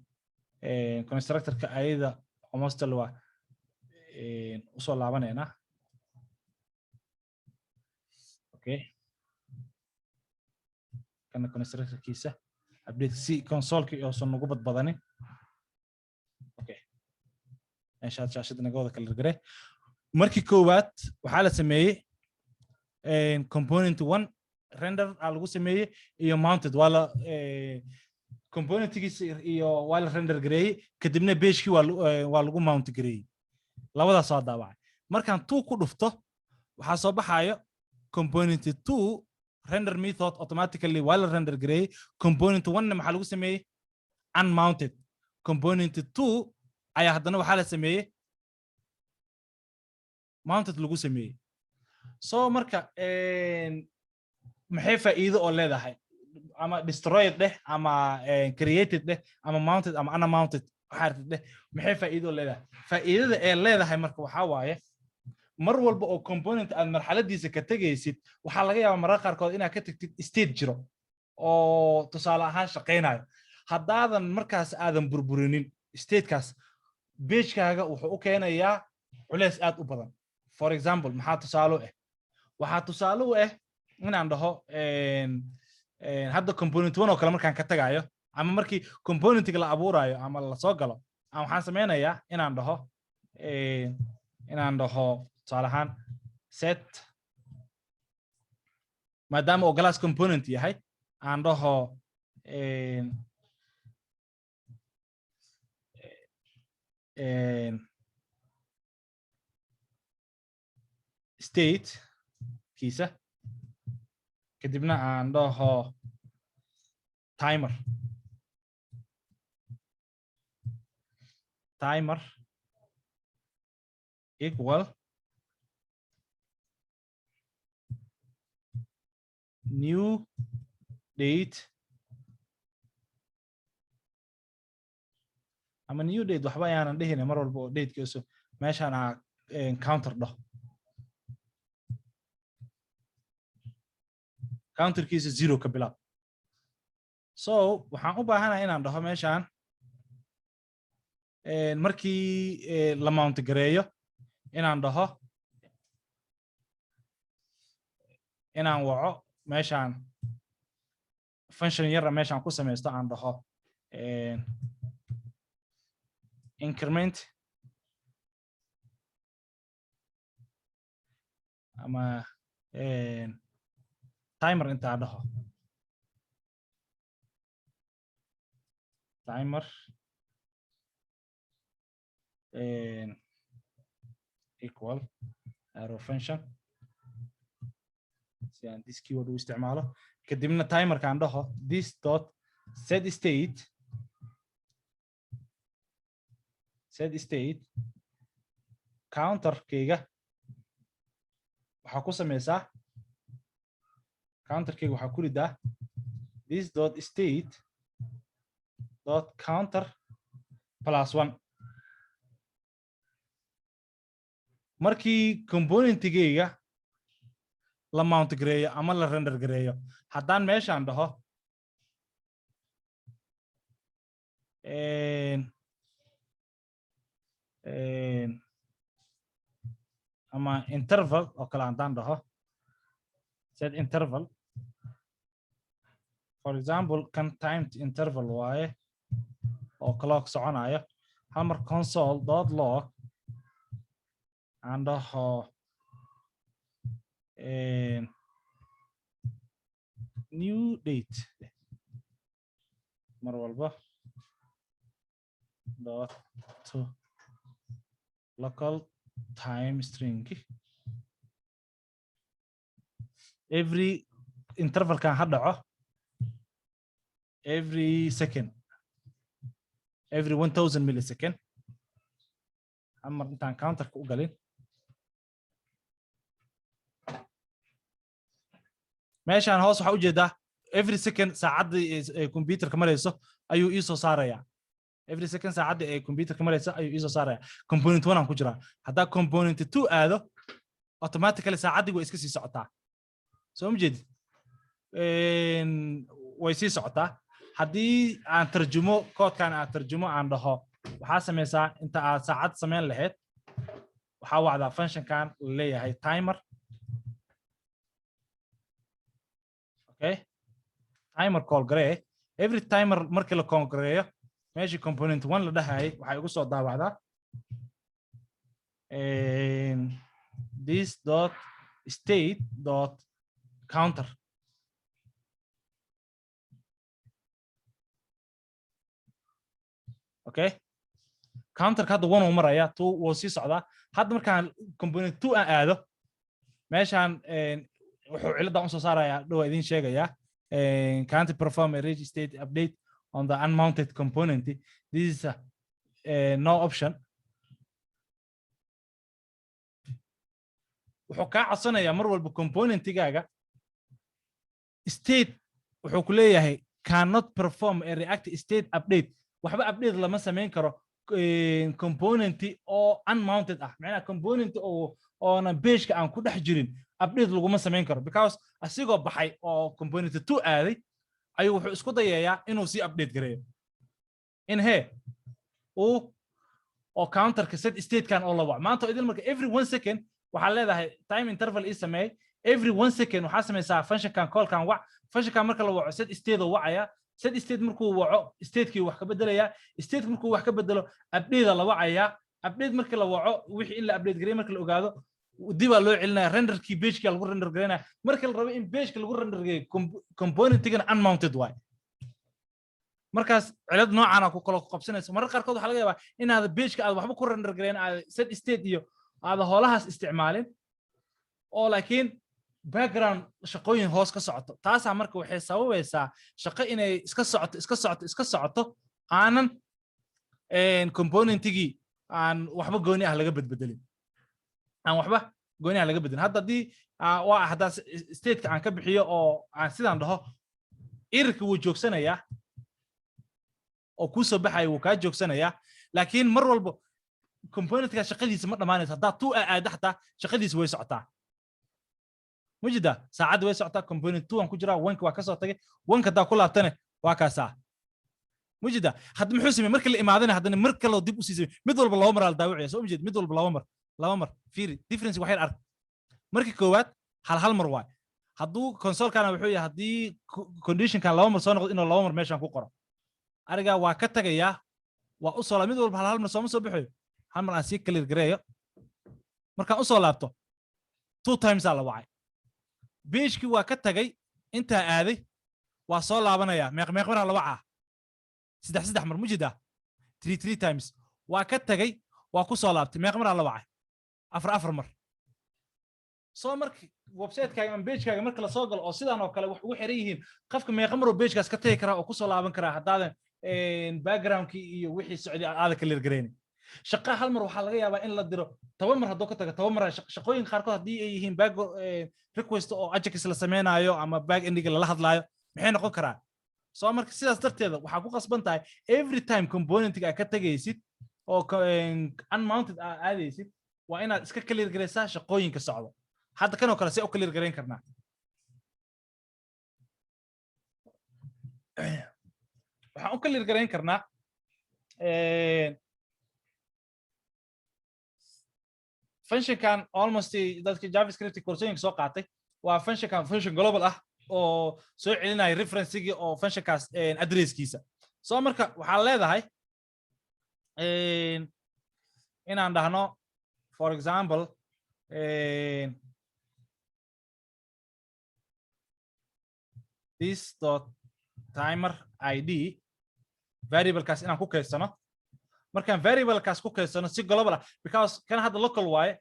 A: constructor-ka ayada almost waa usoo laabanaynaa okay kana constructor-kiisa update si console-ka iyo soo nagu badbadanin okay meeshaad shaashada naga wada kala gargaray markii koowaad waxaa la sameeyey component 1 render lagu sameeyey iyo mounted waa la componentkiisa iyo waa la render gareeyey kadibna pagekii waa lagu mount gareeyey labadaas soo daabacay markaan 2 ku dhufto waxaa soo baxayo component 2 render method automatically waa la render gareeyey component 1 maxaa lagu sameeyey unmounted component 2 ayaa haddana waxaa la sameeyey mounted lagu sameeyey so marka maxay faa'iido oo leedahay ama destroyed dheh ama created dheh ama mounted ama unmounted waxaad maxay faa'iido leedahay faa'iidada ee leedahay marka waxa waaye mar walba oo component aad marxaladiisa ka tagaysid waxa laga yaabaa marar qaarkood inaad ka tagtid state jiro oo tusaale ahaan shaqeynayo haddaadan markaas aadan burburinin statekaas pagekaaga wuxuu u keenayaa culays aad u badan for example maxaa tusaale ah waxaa tusaale u ah inaan dhaho hadda component one oo kale markaan ka tagayo ama markii componentiga la abuurayo ama la soo galo waxaan sameynayaa inaan dhaho tusaale ahaan set maadaama oo glass component yahay aan dhaho state kiisa kadibna aan dhaho timer equal new date ama new date waxba ayaanan dhihine mar walba oo datekiisu meeshaan counter dhaho counterkiisa 0 ka bilaab so waxaan u baahanahay inaan dhaho meeshaan markii la mount gareeyo inaan dhaho inaan waco meeshaan function yara meeshaan ku samaysto aan dhaho increment ama timer inta dhaho timer equal arrow function si aan this keyword u isticmaalo kadibna timer kan dhaho this dot set state counter kayga waxa ku sameysaa counter kayga waxa ku ridaa this dot state dot counter +1 markii componentigayga la mount gareeyo ama la render gareeyo haddaan meeshaan dhaho ama interval oo kale haddaan dhaho set interval for example kan timed interval waaye oo clock soconayo hal mar console dot log and new date mar walba dot to local time string every interval kan ha dhaco every second every 1000 millisecond amar intaan counter ku galin meeshaan hoos waxa u jeedaa every second saacadii ee computerka marayso ayuu ii soo saaraya every second saacadii ee computerka marayso ayuu ii soo saaraya component 1 aan ku jiraa haddaa component 2 aado automatically saacadii way iska sii socotaa soo ma jeedid way sii socotaa haddii aan tarjumo koodkan aan tarjumo aan dhaho waxaa sameysaa inta aad saacad sameyn lahayd waxaa wacdaa functionkan leeyahay timer okay timer call garee every timer markii la call gareeyo meeshii component 1 la dhahay waxay ugu soo daawacdaa this dot state dot counter okay counter hadda 1 uu maraya 2 wuu sii socdaa hadda markaan component 2 aan aado meeshaan wuxuu cilada u soo saaraya dhow idin sheegaya can't perform a reg state update on the unmounted component this is no option wuxuu ka codsanaya mar walba componentigaaga state wuxuu ku leeyahay cannot perform a react state update waxba update lama samayn karo component oo unmounted ah macnaha component oo oona page-ka aan ku dhex jirin update laguma samayn karo because asigoo baxay oo component 2 aaday ayuu wuxuu isku dayayaa inuu sii update gareeyo in he oo counterka set state kan oo la wac maanta idin marka every 1 second waxa leedahay time interval is sameey every 1 second waxa sameeysaa function kan call kan wac function kan marka la waco set state oo wacaya set state markuu waco state-kii wax ka bedelaya state markuu wax ka bedelo update la wacaya update marka la waco wixii in la update gareeyo marka la ogaado dib loo celinaya renderkii page-ka lagu render gareynaa marka la rabo in page-ka lagu render gareeyo component-tigana unmounted way markaas cilad noocan ah ku kala qabsanayso marka qaarkood waxa laga yaabaa inaad page-ka aad waxba ku render gareyn aad set state iyo aad holahaas isticmaalin oo laakiin background shaqooyin hoos ka socoto taas marka waxay sababaysaa shaqo inay iska socoto aanan component-tigii aan waxba gooni ah laga bedbedelin hadda hadii waa hadda state-ka aan ka bixiyo oo aan sidaan dhaho error-ka wuu joogsanayaa oo ku soo baxay wuu ka joogsanayaa laakiin mar walba component-ka shaqadiisa ma dhamaanayso hadda 2 aad xataa shaqadiisa way socotaa mujida saacad way socotaa component 2 aan ku jiraa 1 waa ka soo tagay 1 ka daa ku laabtane waa kaasa mujida hadda muxuu sameeyay markii la imaadana haddana mar kale dib u siisay mid walba laba mar la daawacay soo mujid mid walba laba mar fiiri difference waxay arag markii koowaad hal mar waay hadduu console kana wuxuu yahay haddii condition kan laba mar soo noqdo inuu laba mar meeshan ku qoro ariga waa ka tagayaa waa u soo mid walba hal mar soo baxayo hal mar aan sii clear gareeyo markaan u soo laabto 2 times la wacay page-kii waa ka tagay inta aaday waa soo laabanaya meeq mar la wacaa saddex mar mujida 3 times waa ka tagay waa ku soo laabtay meeq mar la wacay afar mar soo markii website-kaaga ama page-kaaga marka la soo galo oo sidaan oo kale wax ugu xiran yihiin qofka meeq mar oo page-kaas ka tagi kara oo ku soo laaban kara haddaadan background-kii iyo wixii socday aad clear gareyn shaqa hal mar waxa laga yaabaa in la diro 10 mar hadduu ka tago 10 mar shaqooyin qaarkood haddii ay yihiin back request oo ajax la sameynayo ama back ending la hadlaayo maxay noqon karaa soo marka sidaas darteeda waxa ku qasban tahay every time component-ga ka tagaysid oo unmounted aadaysid waa inaad iska clear gareysaa shaqooyinka socdo hadda kan oo kale si u clear gareyn karnaa waxaan u clear gareyn karnaa function kan almost dadka javascript koorsooyinka soo qaatay waa function global ah oo soo celinaya reference-gii oo function-kaas address-kiisa soo marka waxaa leedahay inaan dhahno for example this dot timer id variable-kaas inaan ku kaydsano markaan variable-kaas ku kaydsano si global ah because kan hadda local waaye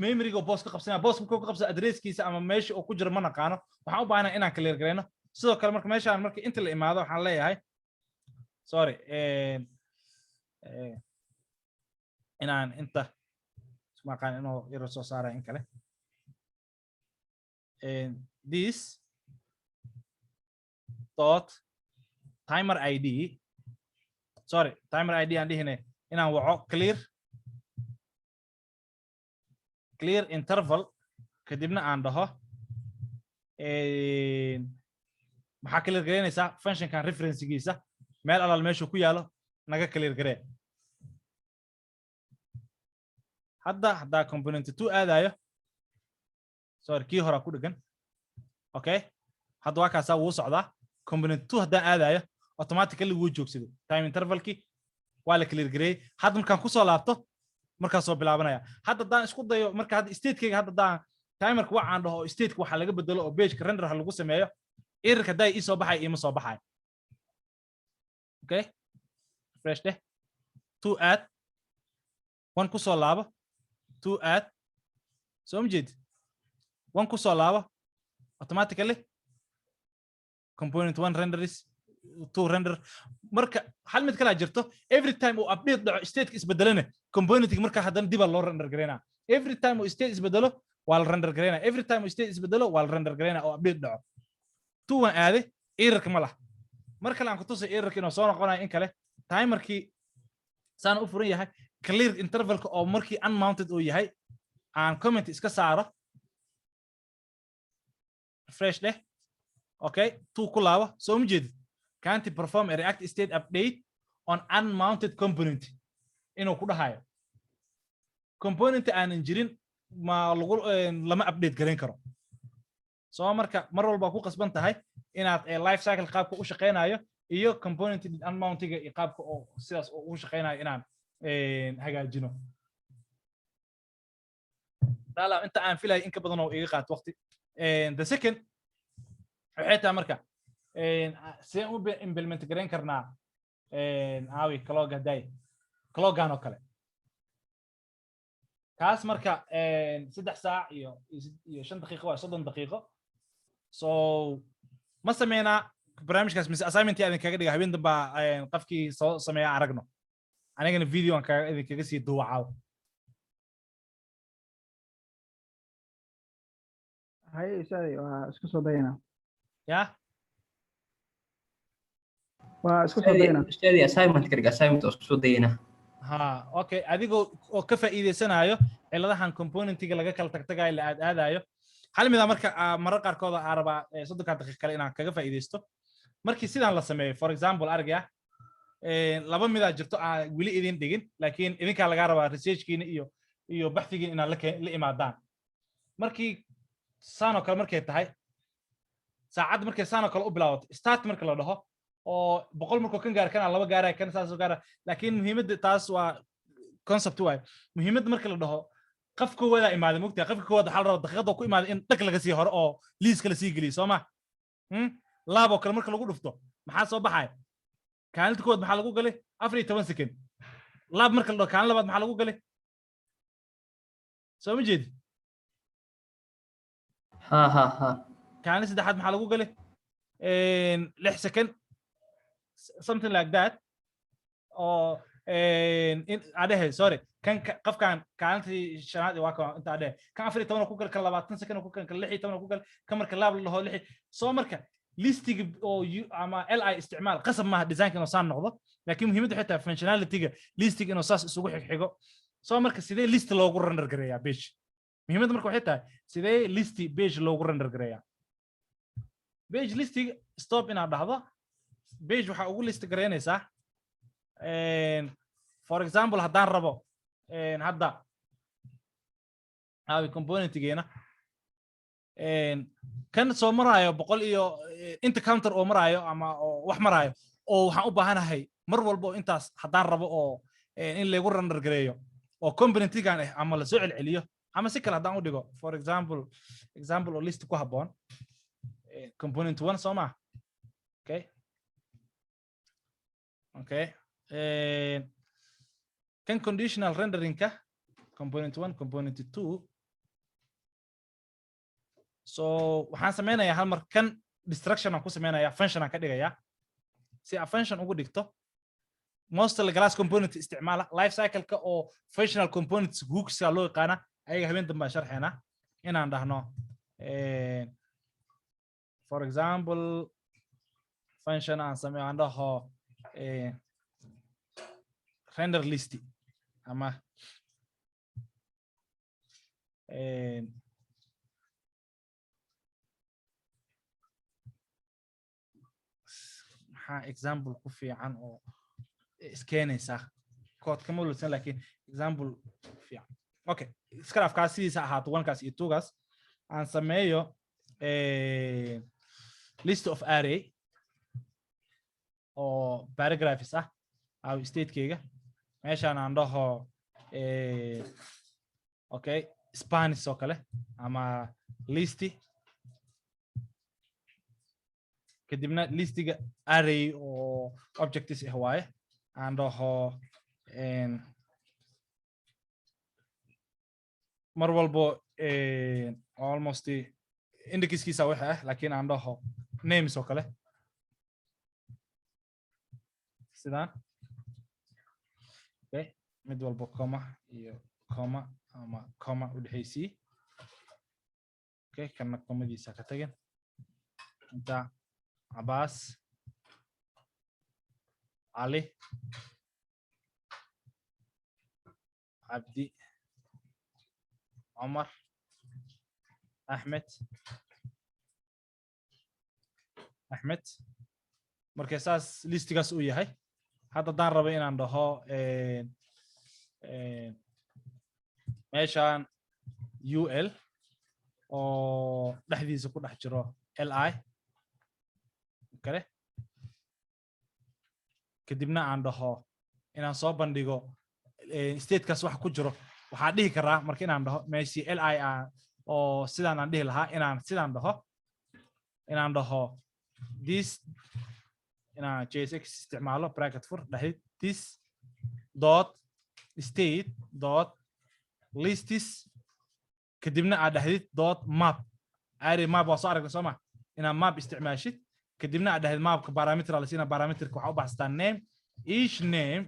A: memory-ga boss ka qabsanaya boss markuu ka qabsado address-kiisa ama meesha uu ku jiro ma naqaano waxaan u baahnaa inaan clear gareyno sidoo kale marka meeshaan marka inta la imaado waxaan leeyahay sorry inaan inta maqaan inuu iro soo saaray in kale this dot timer id sorry timer id aan dhihine inaan waco clear interval kadibna aan dhaho maxaa clear gareynaysaa function-kan reference-giisa meel alaal meeshu ku yaalo naga clear garee hadda component 2 aadayo sorry kii hore ku dhagan okay hadda waa kaasa wuu socdaa component 2 haddaan aadayo automatically wuu joogsaday time interval-kii waa la clear gareeyay hadda markaan ku soo laabto markaas soo bilaabanaya hadda daan isku dayo marka hadda state-kayga hadda daan timer-ka waxaan dhaho state-ka waxa laga bedelo oo page-ka render lagu sameeyo error-ka day ii soo baxay iyo ma soo baxay okay refresh de 2 add 1 ku soo laabo 2 add soo mjeed 1 ku soo laabo automatically component 1 render is 2 render marka hal mid kala jirto every time uu update dhaco state-ka isbedelana component-ga marka haddana dib loo render gareynaa every time uu state isbedelo waa la render gareynaa every time uu state isbedelo waa la render gareynaa oo update dhaco 2 waan aaday error-ka ma laha marka aan ku tusay error-ka inuu soo noqonayo in kale timerkii saan u furan yahay clear intervalka oo markii unmounted uu yahay aan comment iska saaro refresh leh okay tu ku laabo soo ma jeedid can't perform a react state update on unmounted component inuu ku dhahayo component aanan jirin ma lagu lama update gareyn karo soo marka mar walba ku qasban tahay inaad life cycle qaabka u shaqeynayo iyo component unmountiga iyo qaabka oo sidaas u shaqeynayo inaan hagaajino dala inta aan filay in ka badan oo iga qaato waqti the second waxay tahay marka si u implement gareyn karnaa aawi cloga day clogan oo kale kaas marka 3 saac iyo 5 daqiiqo waa 30 daqiiqo so ma sameeyna barnaamijkaas mise assignment aan kaga dhiga habeen damba qafkii soo sameeya aragno anigana video aan kaga sii duucaaw
C: hay isaay waa isku soo dayna
A: ya
C: waa isku soo dayna
D: ustaadi assignment kariga assignment oo isku soo dayna
A: ha okay adigoo oo ka faa'iideysanayo ciladahan componentiga laga kala tagtagayo la aadayo hal mid marka marar qaarkood aan rabaa 30 daqiiqo kale inaan kaga faa'iideysto markii sidaan la sameeyo for example argaya laba mid jirto aan wili idin dhigin laakiin idinka laga rabaa researchkiina iyo baxfigiina inaad la imaadaan markii saano kale markay tahay saacad markay saano kale u bilaabato start marka la dhaho oo 100 markuu kan gaar kana laba gaaray kan saas gaara laakiin muhiimadda taas waa concept way muhiimadda marka la dhaho qafka wada imaado mugtaa qafka wada hal rabo daqiiqada ku imaado in dhag laga sii hore oo liis kala sii geliyo Soomaa laabo kale marka lagu dhufto maxaa soo baxay kaalinta kood maxaa lagu galay 14 second laab marka la dhaho kaalin labaad maxaa lagu galay soo ma jeedi
D: ha
A: kaalin saddexaad maxaa lagu galay 6 second something like that or in adehe sorry kan qafkan kaalintii shanaad waa ka inta adehe kan 14 ku gal kan 20 second ku gal kan 16 ku gal kan marka laab la dhaho 6 soo marka listing oo ama li isticmaal qasab ma design kan saan noqdo laakiin muhiimaddu xitaa functionality-ga listing inuu saas isugu xigo soo marka sidee list loogu render gareeyaa page muhiimaddu marka waxay tahay sidee list page loogu render gareeyaa page listing stop ina dhahdo page waxa ugu list gareynaysaa for example haddaan rabo hadda aawi component-geena kan soo maraayo 100 iyo inta counter oo maraayo ama wax maraayo oo waxaan u baahanahay mar walba intaas haddaan rabo oo in lagu render gareeyo oo component-gaan ama la soo celceliyo ama si kale haddaan u dhigo for example oo list ku habboon component 1 Soomaa okay kan conditional rendering ka component 1 component 2 so waxaan sameynayaa hal mar kan destruction aan ku sameynayaa function aan ka dhigayaa si aan function ugu dhigto mostly class component isticmaala life cycle ka oo functional components hooks loo yaqaana ayaga habeen dambe sharxeena inaan dhahno for example function aan sameeyaan dhaho render list ama example ku fiican oo iskeenaysa code kama wulsan laakiin example fiican okay iska afkaas sidiisa ahaato 1kaas iyo 2kaas aan sameeyo list of array oo paragraphs ah aw state-keyga meeshaan aan dhaho okay Spanish oo kale ama list kadibna listiga array oo objects ah waaye aan dhaho mar walbo almost indexkiisa waxa ah laakiin aan dhaho names oo kale sidaan okay mid walbo comma iyo comma ama comma u dhaxaysii okay kana comadiisa ka tagin inta Abbas علي عبدي عمر أحمد markay saas listigaas uu yahay hadda daan rabo inaan dhaho meeshaan ul oo dhexdiisa ku dhex jiro li kale kadibna aan dhaho inaan soo bandhigo statekaas wax ku jiro waxaa dhihi karaa marka inaan dhaho meeshii li oo sidaan aan dhihi lahaa inaan sidaan dhaho inaan dhaho this inaan jsx isticmaalo bracket for dhahid this dot state dot listis kadibna aad dhahdid dot map array map waa soo aragna soo ma inaan map isticmaashid kadibna aad dhahdid mapka parameter la siina parameterka waxaa u baxsataa name each name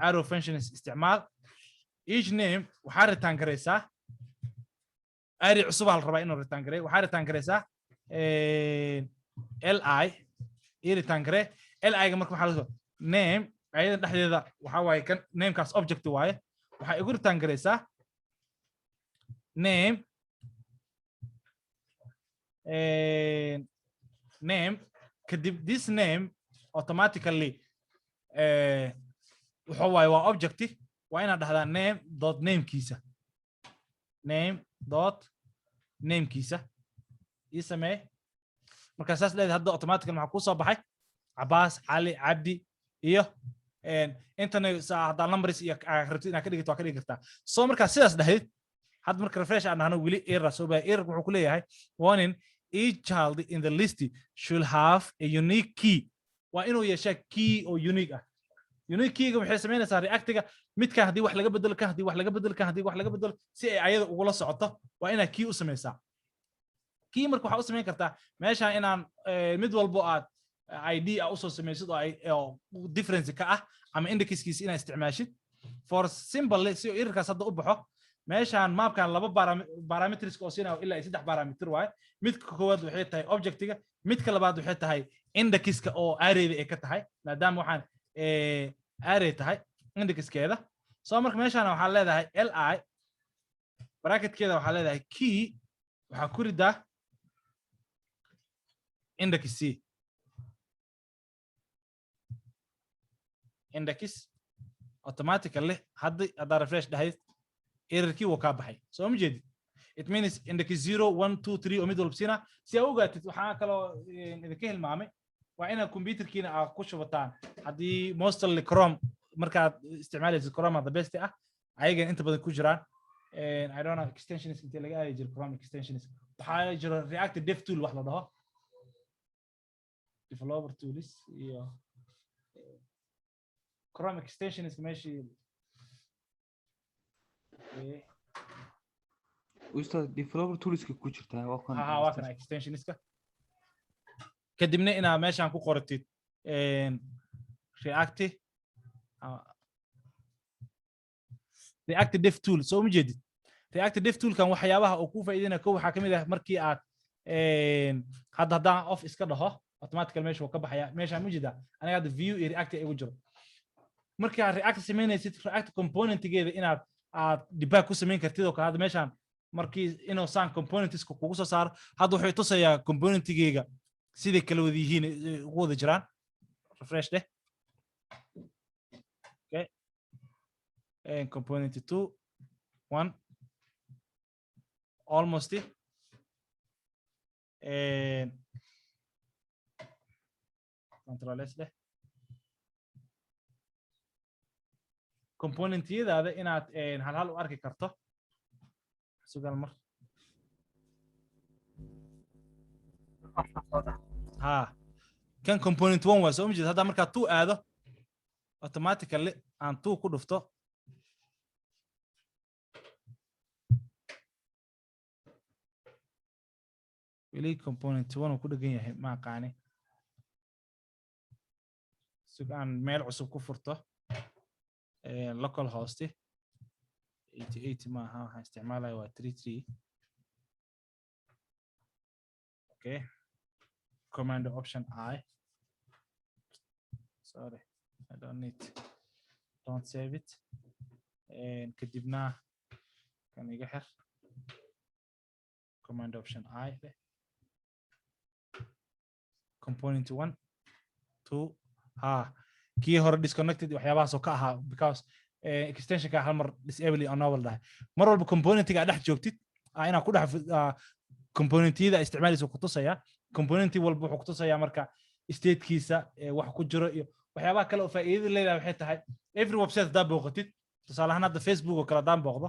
A: arrow functions isticmaal each name waxaa return garaysaa array cusub hal rabaa inuu return gareeyo waxaa return garaysaa li return garee li ga marka waxaa laso name ayada dhexdeeda waxaa waaye kan namekaas object waaye waxaa igu return garaysaa name kadib this name automatically wuxuu waaye waa object waa inaad dhahdaa name dot namekiisa ii samee marka saas leedahay hadda automatically maxaa ku soo baxay Abbas Ali Abdi iyo internet hadda numbers iyo rabtid inaad ka dhigto waa ka dhigi kartaa soo markaa sidaas dhahayd hadda marka refresh aan dhahno weli error soo baa error wuxuu ku leeyahay warning each child in the list should have a unique key waa inuu yeeshaa key oo unique ah unique key ga waxay sameynaysaa reactiga midka haddii wax laga bedelo haddii wax laga bedelo si ay ayada ugula socoto waa inaad key u sameysaa key marka waxaa u samayn kartaa meesha inaan mid walbo aad id u soo samaysid oo difference ka ah ama indexkiisa inaad isticmaashid for simple si errorkaas hadda u baxo meeshaan mapkan laba parameters oo siinaa ilaa 3 parameter waaye midka koowaad waxay tahay objectiga midka labaad waxay tahay indexka oo arrayda ay ka tahay maadaama waxaan array tahay indexkeeda soo marka meeshaan waxaa leedahay li bracketkeeda waxaa leedahay key waxaa ku ridaa index c index automatically hadda refresh dhahayd errorkii wuu kaa baxay soo ma jeedid it means index 0 1 2 3 oo mid walba siina si aad ogaatid waxaa kaloo idinka hilmaamay waa inaad computerkiina aad ku shubataan haddii mostly chrome markaad isticmaalaysid chrome the best ah ayagan inta badan ku jiraan I don't know extensions inta laga aadi jiro chrome extensions waxaa jiro react dev tool wax la dhaho developer tools iyo chrome extensions meeshii
E: ustaad developer tools ku jirtaa
A: waa kan extensionska kadibna inaad meeshaan ku qoratid react dev tool soo ma jeedid react dev tool kan waxyaabaha uu ku faa'iideynaya ko waxaa kamid ah markii aad haddaan off iska dhaho automatically meesha wuu ka baxaya meeshaan ma jeedaa aniga hadda view iyo react igu jiro markii aad react samaynaysid react componentgeeda inaad debug ku samayn kartid oo kale hadda meeshaan markii inuu saan componentska kugu soo saaro hadda wuxuu tusayaa componentgeega siday kala wada yihiin ugu wada jiraan refresh deh okay component 2 1 almost control s deh componentyadaada inaad hal u arki karto sugal mar ha kan component 1 waa soo ma jeed hadda marka 2 aado automatically aan 2 ku dhufto weli component 1 ku dhagan yahay ma aqaani sugan meel cusub ku furto local host 88 maaha waxaan isticmaalaya waa 33 okay command option I sorry I don't save it kadibna kan iga xir command option I component 1 2 kii hore disconnected waxyaabahaas oo ka ahaa because extension ka hal mar disable on novel dahay mar walba component-ga dhex joogtid inaa ku dhex component-yada isticmaalayso ku tusaya component walba wuxuu ku tusaya marka state-kiisa wax ku jiro iyo waxyaabaha kale oo faa'iidada leedahay waxay tahay every website hadaa booqatid tusaale ahaan hadda Facebook oo kale hadaan booqdo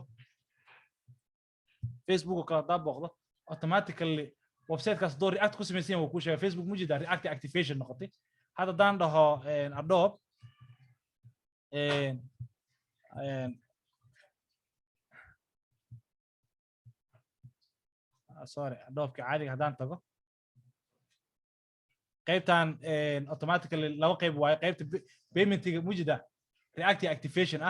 A: automatically website-kaas doo react ku samaysan yahay wuu ku sheegay Facebook mujida react activation noqotay hadda daan dhaho Adobe sorry Adobe caadiga hadaan tago qaybtan automatically laba qayb waayo qaybta payment-ga mujida react activation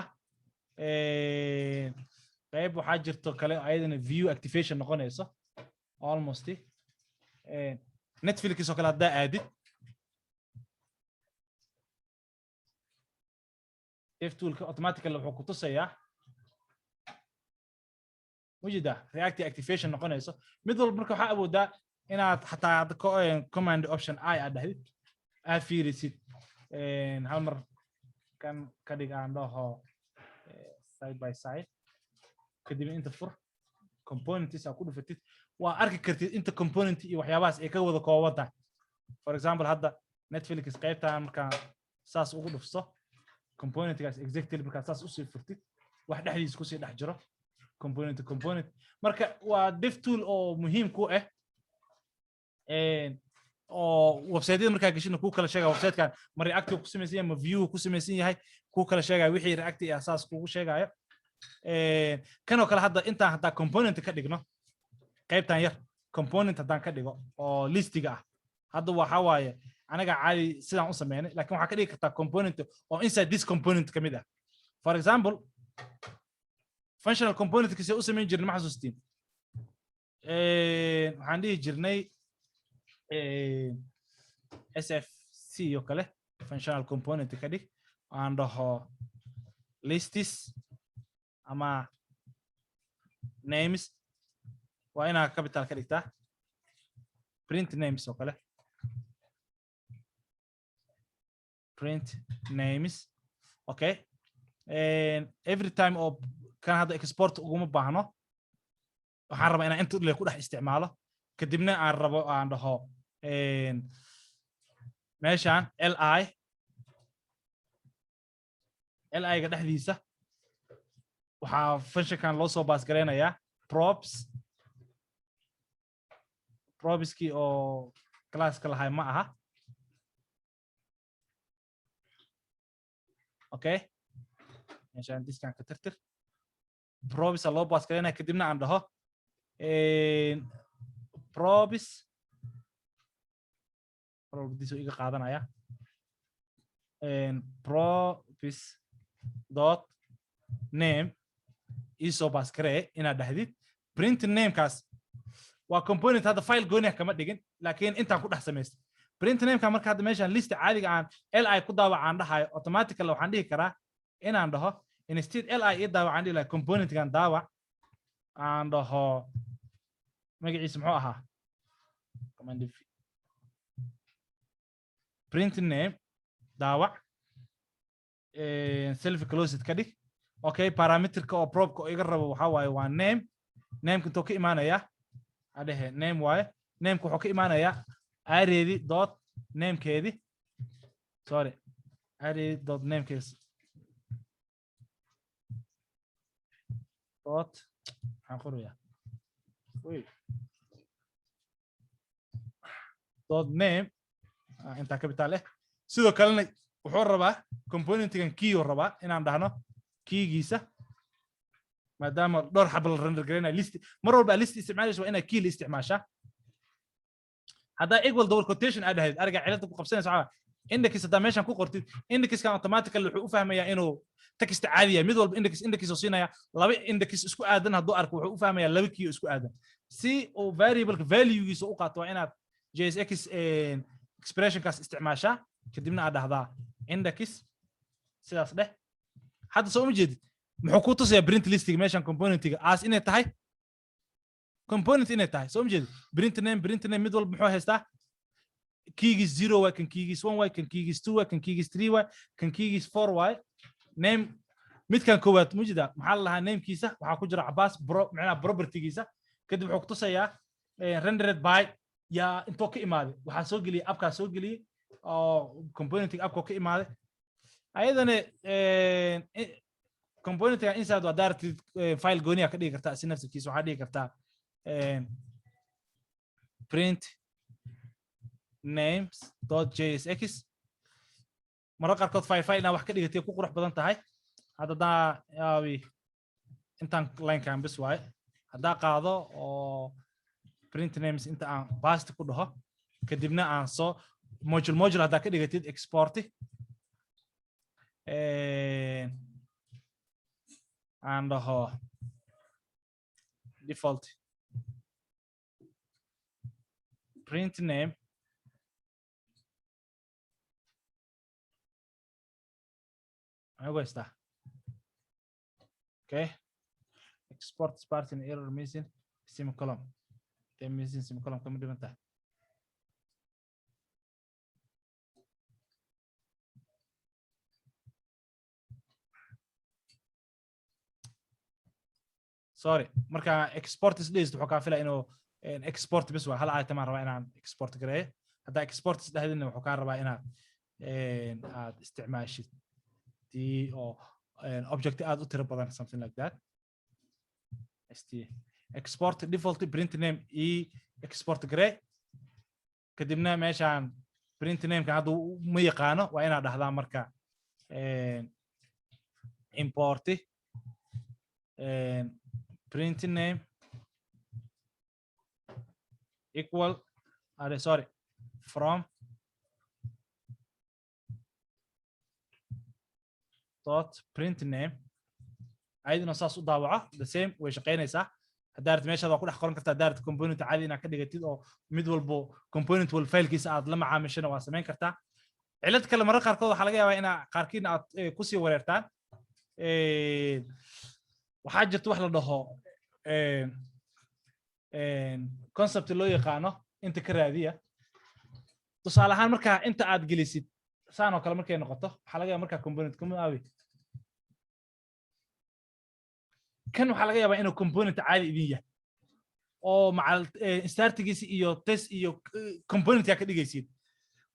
A: qayb waxaa jirto kale ayadana view activation noqonayso almost Netflix oo kale hadaa aadid toolka automatically wuxuu ku tusayaa mujida react activation noqonayso mid walba marka waxa awoodaa inaad xataa command option I aad dhahdid aad fiirisid hal mar kan ka dhig aan dhaho side by side kadib inta fur components aad ku dhufatid waa arki kartid inta component iyo waxyaabahaas ay ka wada kooban tahay for example hadda Netflix qaybtaan marka saas ugu dhufso component-gaas exactly marka saas u sii furtid wax dhexdiisa ku sii dhex jiro component marka waa dev tool oo muhiim ku ah oo website-yada markaa gashina ku kala sheegaya website-kan ma react ku samaysan yahay ma view ku samaysan yahay ku kala sheegaya wixii react iyo asaas kugu sheegayo kanoo kale hadda intaan hadda component ka dhigno qaybtan yar component haddaan ka dhigo oo listiga ah hadda waxa waaye anaga caadi sidaan u sameynay laakiin waxaa ka dhigi kartaa component oo inside this component ka mid ah for example functional component kasi u sameyn jirnay ma xasuustiin waxaan dhihi jirnay SFC oo kale functional component ka dhig aan dhaho lists ama names waa inaa capital ka dhigtaa print names oo kale print names okay every time oo kan hadda export uguma baahno waxaan rabaa inaan inta le ku dhex isticmaalo kadibna aan rabo aan dhaho meeshaan li ga dhexdiisa waxaa functionkan loo soo baas gareynayaa probeskii oo classka lahay ma aha okay meeshaan diskan ka tirtir probes loo baas gareynaya kadibna aan dhaho probes probes iga qaadanaya probes dot name isoo baas garee inaad dhahdid print namekaas waa component hadda file gooniah kama dhigin laakiin intaan ku dhex samaystay print nameka marka hadda meeshaan list caadiga aan li ku daawacaan dhahayo automatically waxaan dhihi karaa inaan dhaho instead li ii daawacaan dhihi lahay componentgan daawac aan dhaho magaciisa muxuu ahaa print name daawac self closed ka dhig okay parameterka oo probeka oo iga rabo waxa waaye waa nameka intoo ka imaanaya adhehe name waaye nameka wuxuu ka imaanayaa arraydi dot namekeedi sorry arraydi dot namekeedi dot maxaan qorayaa dot name intaa capital sidoo kalena wuxuu rabaa componentgan key oo rabaa inaan dhahno keygiisa maadaama dhowr xab la render gareynayo list mar walba list isticmaalayso waa inaad key la isticmaashaa haddaa equal double quotation aad dhahayd ariga cilada ku qabsanaysa waxaa index haddaa meeshan ku qortid indexkan automatically wuxuu u fahmayaa inuu text caadi yahay mid walba index oo siinaya laba index isku aadan hadduu arko wuxuu u fahmayaa laba key oo isku aadan si uu variable value-giisa u qaato waa inaad JSX expression kaas isticmaashaa kadibna aad dhahdaa index sidaas dheh hadda soo ma jeedid muxuu ku tusayaa print listiga meeshan componentiga as inay tahay component inay tahay soo ma jeedid print name mid walba muxuu haystaa keygiis 0 waa kan keygiis 1 waa kan keygiis 2 waa kan keygiis 3 waa kan keygiis 4 waa name midkan koowaad mujida maxaa la lahaa namekiisa waxaa ku jira Abbas macnaha propertygiisa kadib wuxuu ku tusayaa rendered by yaa intoo ka imaaday waxaa soo geliyay appkaa soo geliyay oo componentiga appkoo ka imaaday ayadana componentiga inside waa directed file gooniya ka dhigi kartaa si nafsikiisa waxaa dhigi kartaa print names.jsx mararka qaarkood file inaa wax ka dhigatay ku qurux badan tahay hadda intaan linekan bis waaye haddaa qaado oo print names inta aan basti ku dhaho kadibna aan soo module haddaa ka dhigatid export aan dhaho default print name está okay export part in error missing semicolon then missing semicolon kama dhiman tahay sorry marka export is list wuxuu ka filaa inuu export bis waa hal item aan rabaa inaan export gareeyo hadda export is dhahdina wuxuu ka rabaa inaad aad isticmaashid or object add u tiro badan something like that st export default print name export gray kadibna meeshaan print name ka hadda ma yaqaano waa inaad dhahdaa marka import print name equal sorry from dot print name ayaduna saas u daawaca the same way shaqeynaysaa haddaad meeshaada ku dhex qoran kartaa haddaad component caadi inaad ka dhigatid oo mid walbo component wal filekiisa aad la macaamishana waa samayn kartaa cilad kale mararka qaarkood waxaa laga yaabaa inaa qaarkiina aad kusii wareertaan waxaa jirta wax la dhaho concept loo yaqaano inta ka raadiya tusaale ahaan markaa inta aad gelisid saan oo kale markay noqoto waxaa laga yaabaa markaa component kan waxaa laga yaabaa inuu component caadi idin yahay oo macal startigiisa iyo test iyo componentga ka dhigaysid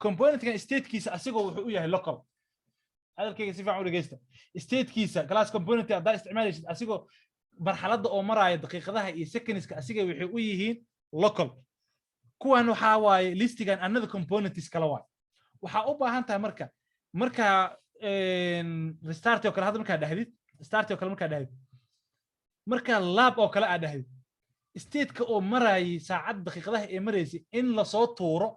A: componentkan statekiisa asigoo wuxuu u yahay local hadalkayga si fiican u dhageysta statekiisa class component haddaa isticmaalaysid asigoo marxaladda oo maraya daqiiqadaha iyo secondska asiga waxay u yihiin local kuwan waxaa waaye listigan another components kala waay waxaa u baahan tahay marka restart oo kale hadda markaa dhahdid start oo kale markaa dhahdid marka lab oo kale aad dhahdid stateka oo marayay saacad daqiiqadaha ee maraysay in la soo tuuro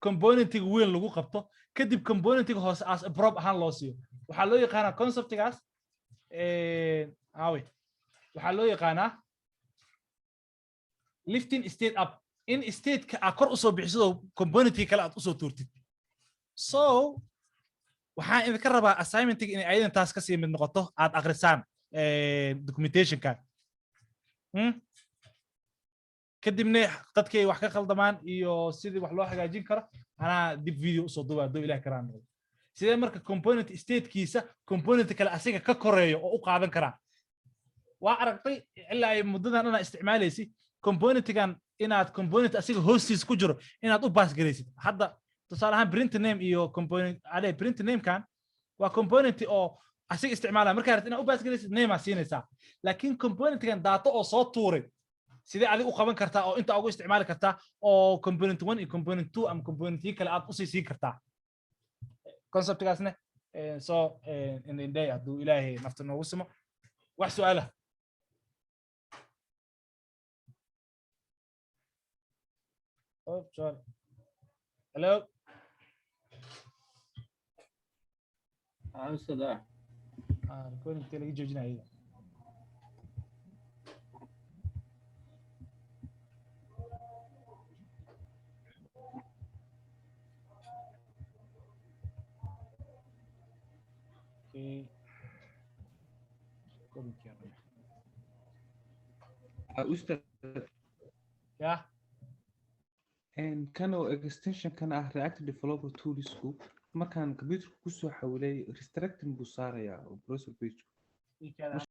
A: componentiga weyn lagu qabto kadib componentiga hoose as a prop ahaan loo siiyo waxaa loo yaqaanaa conceptigaas waxaa loo yaqaanaa lifting state up in stateka aad kor usoo bixisidoo componentiga kale aad usoo tuurtid so waxaan idinka rabaa assignmentiga inay ayadan taas kasii mid noqoto aad akrisaan documentationka kadibna dadkay wax ka khaldamaan iyo sidii wax loo hagaajin karo anaa dib video usoo duubaa doo ilaah karaan noqdo sidee marka component statekiisa component kale asiga ka koreeyo oo u qaadan karaa waa aragtay ilaa ay muddadan ana isticmaalaysi componentigan inaad component asiga hoostiis ku jiro inaad u baas garaysid hadda tusaale ahaan print name iyo component print name kan waa component oo asiga isticmaalaya markaa rabtid inaad u baas garaysid name siinaysaa laakiin componentgan data oo soo tuuray sidee adiga u qaban kartaa oo inta ugu isticmaali kartaa oo component 1 iyo component 2 ama component kale aad u sii kartaa conceptgaasna so in the day hadduu ilaahay nafta noogu simo wax su'aalaha oh sorry hello
F: أستاذ
A: recording laga joojinayo اوكي كودينج
E: أستاذ
A: يا
E: إن كانوا extension كان React Developer Tools كو ما كان كمبيوتر كوسو حوالي restricting بصارة يا browser page
A: في كذا